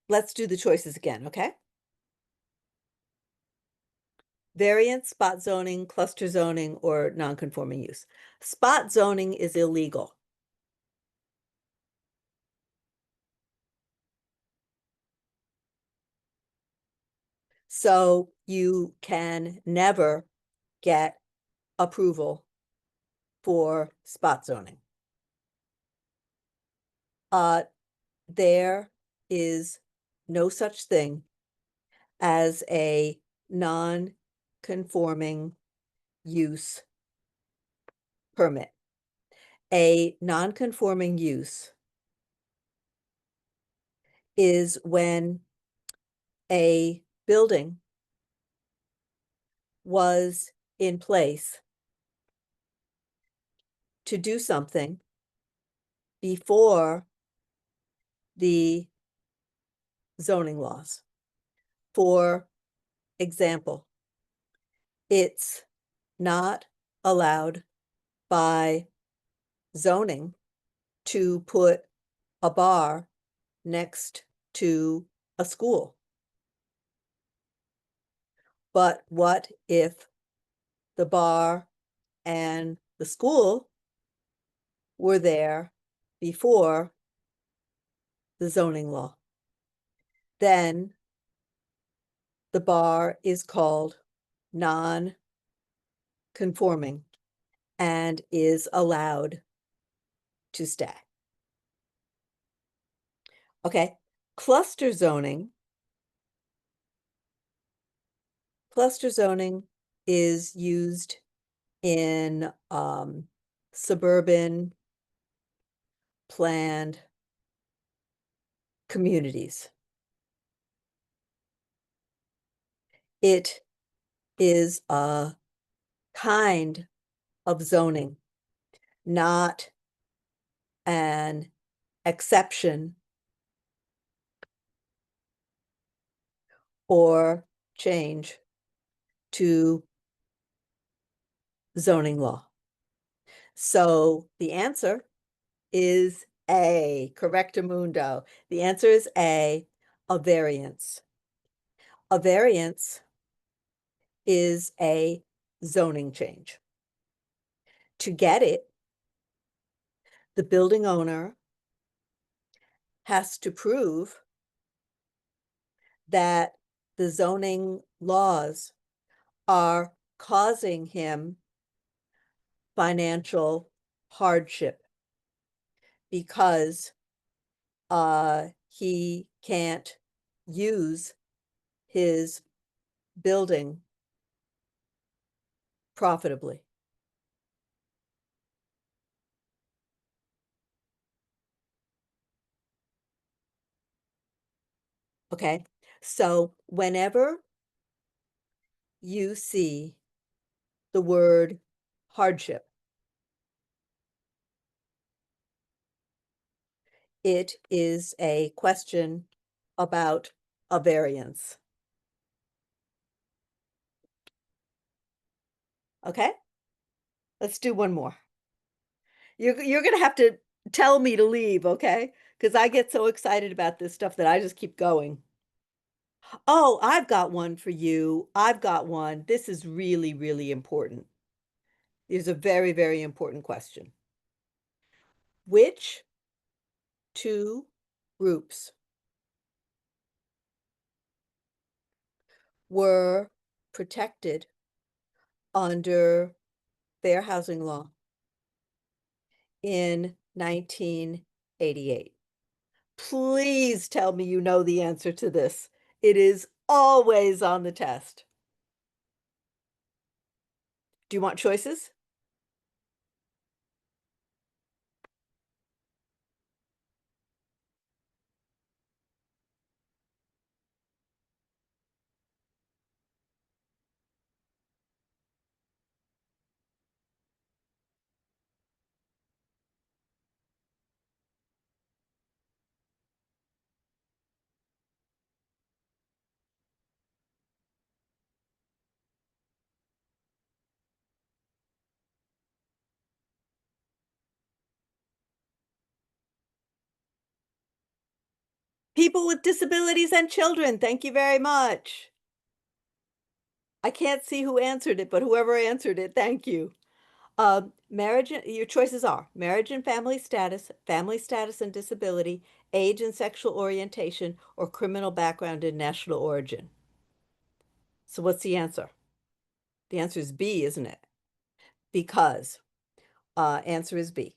let's do the choices again, okay? Variance, spot zoning, cluster zoning, or non-conforming use. Spot zoning is illegal. So you can never get approval for spot zoning. There is no such thing as a non-conforming use permit. A non-conforming use is when a building was in place to do something before the zoning laws. For example, it's not allowed by zoning to put a bar next to a school. But what if the bar and the school were there before the zoning law? Then the bar is called non-conforming and is allowed to stay. Okay, cluster zoning. Cluster zoning is used in suburban planned communities. It is a kind of zoning, not an exception or change to zoning law. So the answer is A, correctamundo. The answer is A, a variance. A variance is a zoning change. To get it, the building owner has to prove that the zoning laws are causing him financial hardship because he can't use his building profitably. Okay, so whenever you see the word hardship, it is a question about a variance. Okay, let's do one more. You're gonna have to tell me to leave, okay? Because I get so excited about this stuff that I just keep going. Oh, I've got one for you. I've got one. This is really, really important. It's a very, very important question. Which two groups were protected under fair housing law in 1988? Please tell me you know the answer to this. It is always on the test. Do you want choices? People with disabilities and children, thank you very much. I can't see who answered it, but whoever answered it, thank you. Marriage, your choices are marriage and family status and disability, age and sexual orientation, or criminal background and national origin. So what's the answer? The answer is B, isn't it? Because answer is B.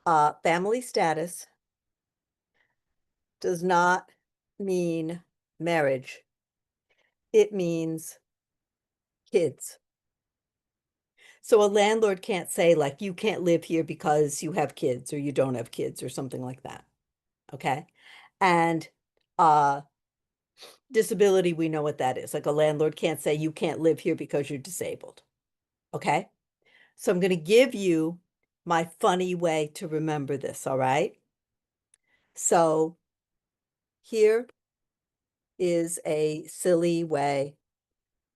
Family status does not mean marriage. It means kids. So a landlord can't say like you can't live here because you have kids or you don't have kids or something like that. Okay? And uh disability, we know what that is. Like a landlord can't say you can't live here because you're disabled. Okay? So I'm going to give you my funny way to remember this, all right? So here is a silly way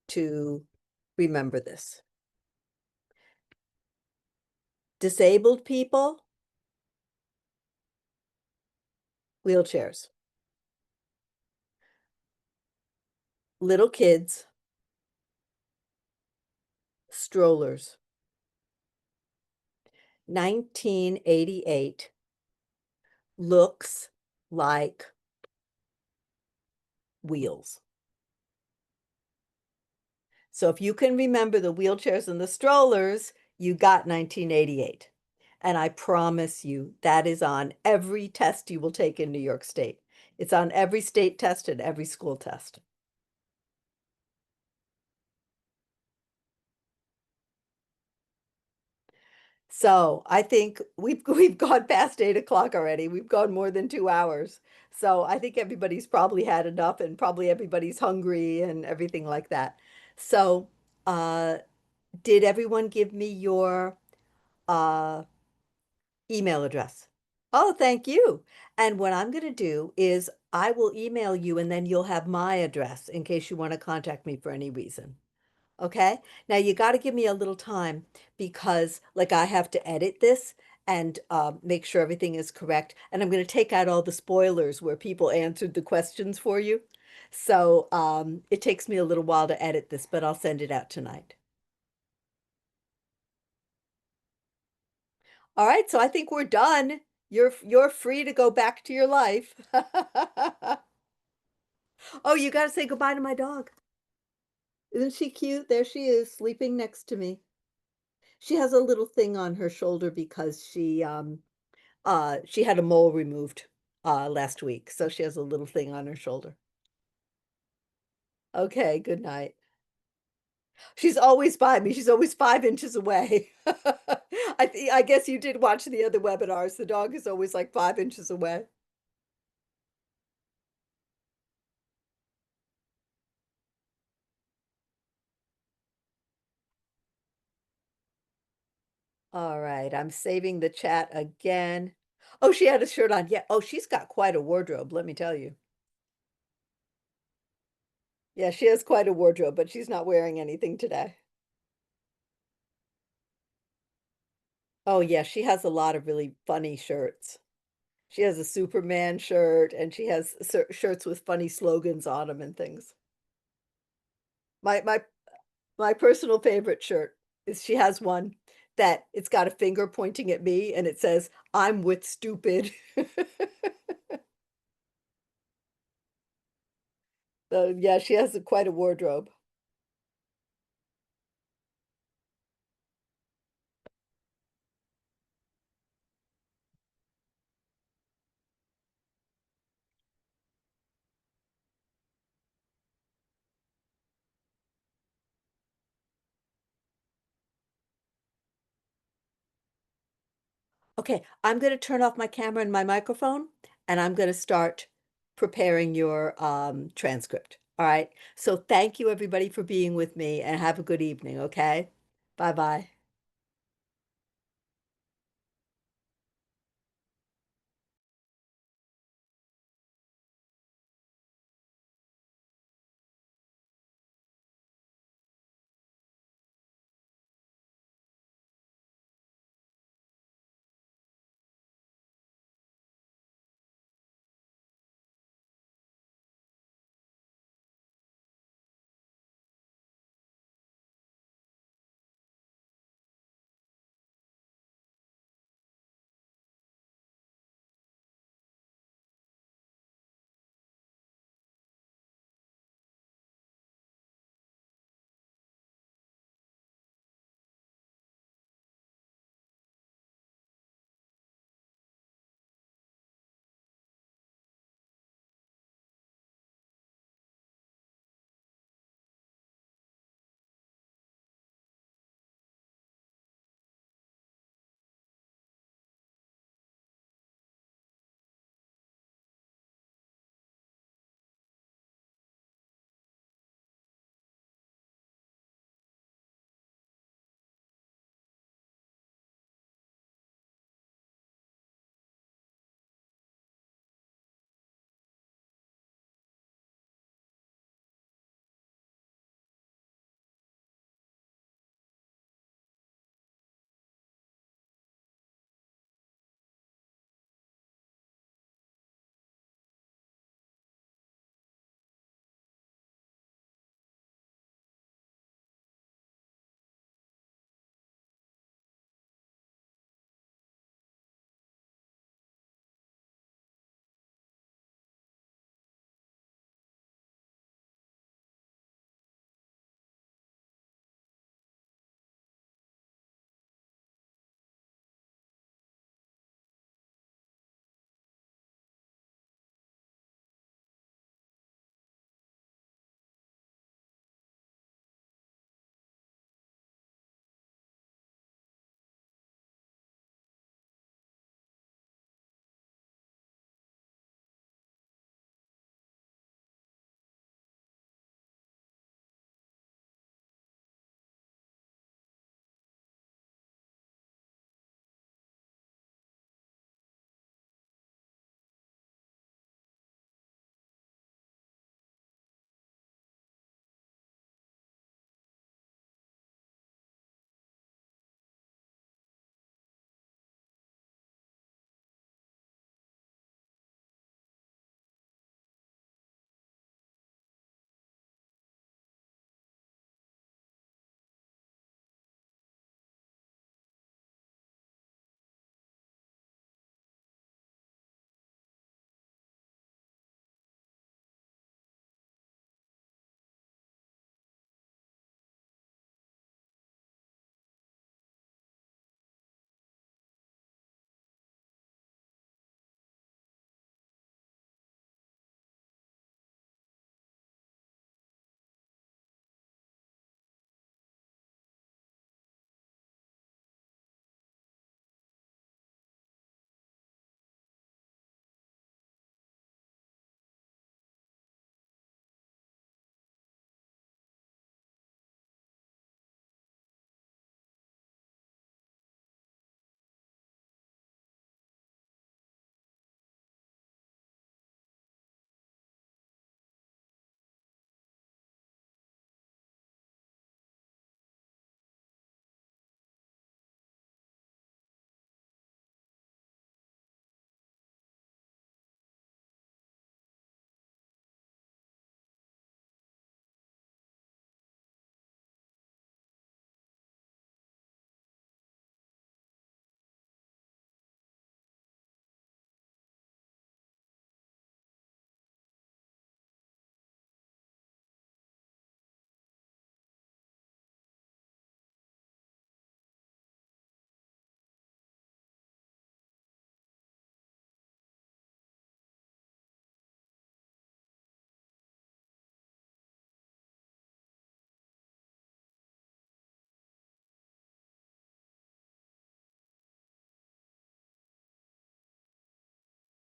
to remember this. Disabled people, wheelchairs. Little kids, strollers. 1988 looks like wheels. So if you can remember the wheelchairs and the strollers, you got 1988. And I promise you, that is on every test you will take in New York State. It's on every state test and every school test. So I think we've gone past 8 o'clock already. We've gone more than 2 hours. So I think everybody's probably had enough and probably everybody's hungry and everything like that. So did everyone give me your uh, email address? Oh, thank you. And what I'm going to do is I will email you and then you'll have my address in case you want to contact me for any reason. Okay? Now you got to give me a little time because like I have to edit this and make sure everything is correct. And I'm going to take out all the spoilers where people answered the questions for you. So it takes me a little while to edit this, but I'll send it out tonight. All right, so I think we're done. You're free to go back to your life. Oh, you got to say goodbye to my dog. Isn't she cute? There she is, sleeping next to me. She has a little thing on her shoulder because she had a mole removed last week, so she has a little thing on her shoulder. Okay, good night. She's always by me. She's always 5 inches away. I guess you did watch the other webinars. The dog is always like 5 inches away. All right, I'm saving the chat again. Oh, she had a shirt on. Yeah. Oh, she's got quite a wardrobe, let me tell you. Yeah, she has quite a wardrobe, but she's not wearing anything today. Oh, yeah, she has a lot of really funny shirts. She has a Superman shirt and she has shirts with funny slogans on them and things. My my personal favorite shirt is she has one that it's got a finger pointing at me and it says, "I'm with stupid." So yeah, she has quite a wardrobe. Okay, I'm going to turn off my camera and my microphone, and I'm going to start preparing your transcript. All right. So thank you everybody for being with me and have a good evening. Okay. Bye-bye.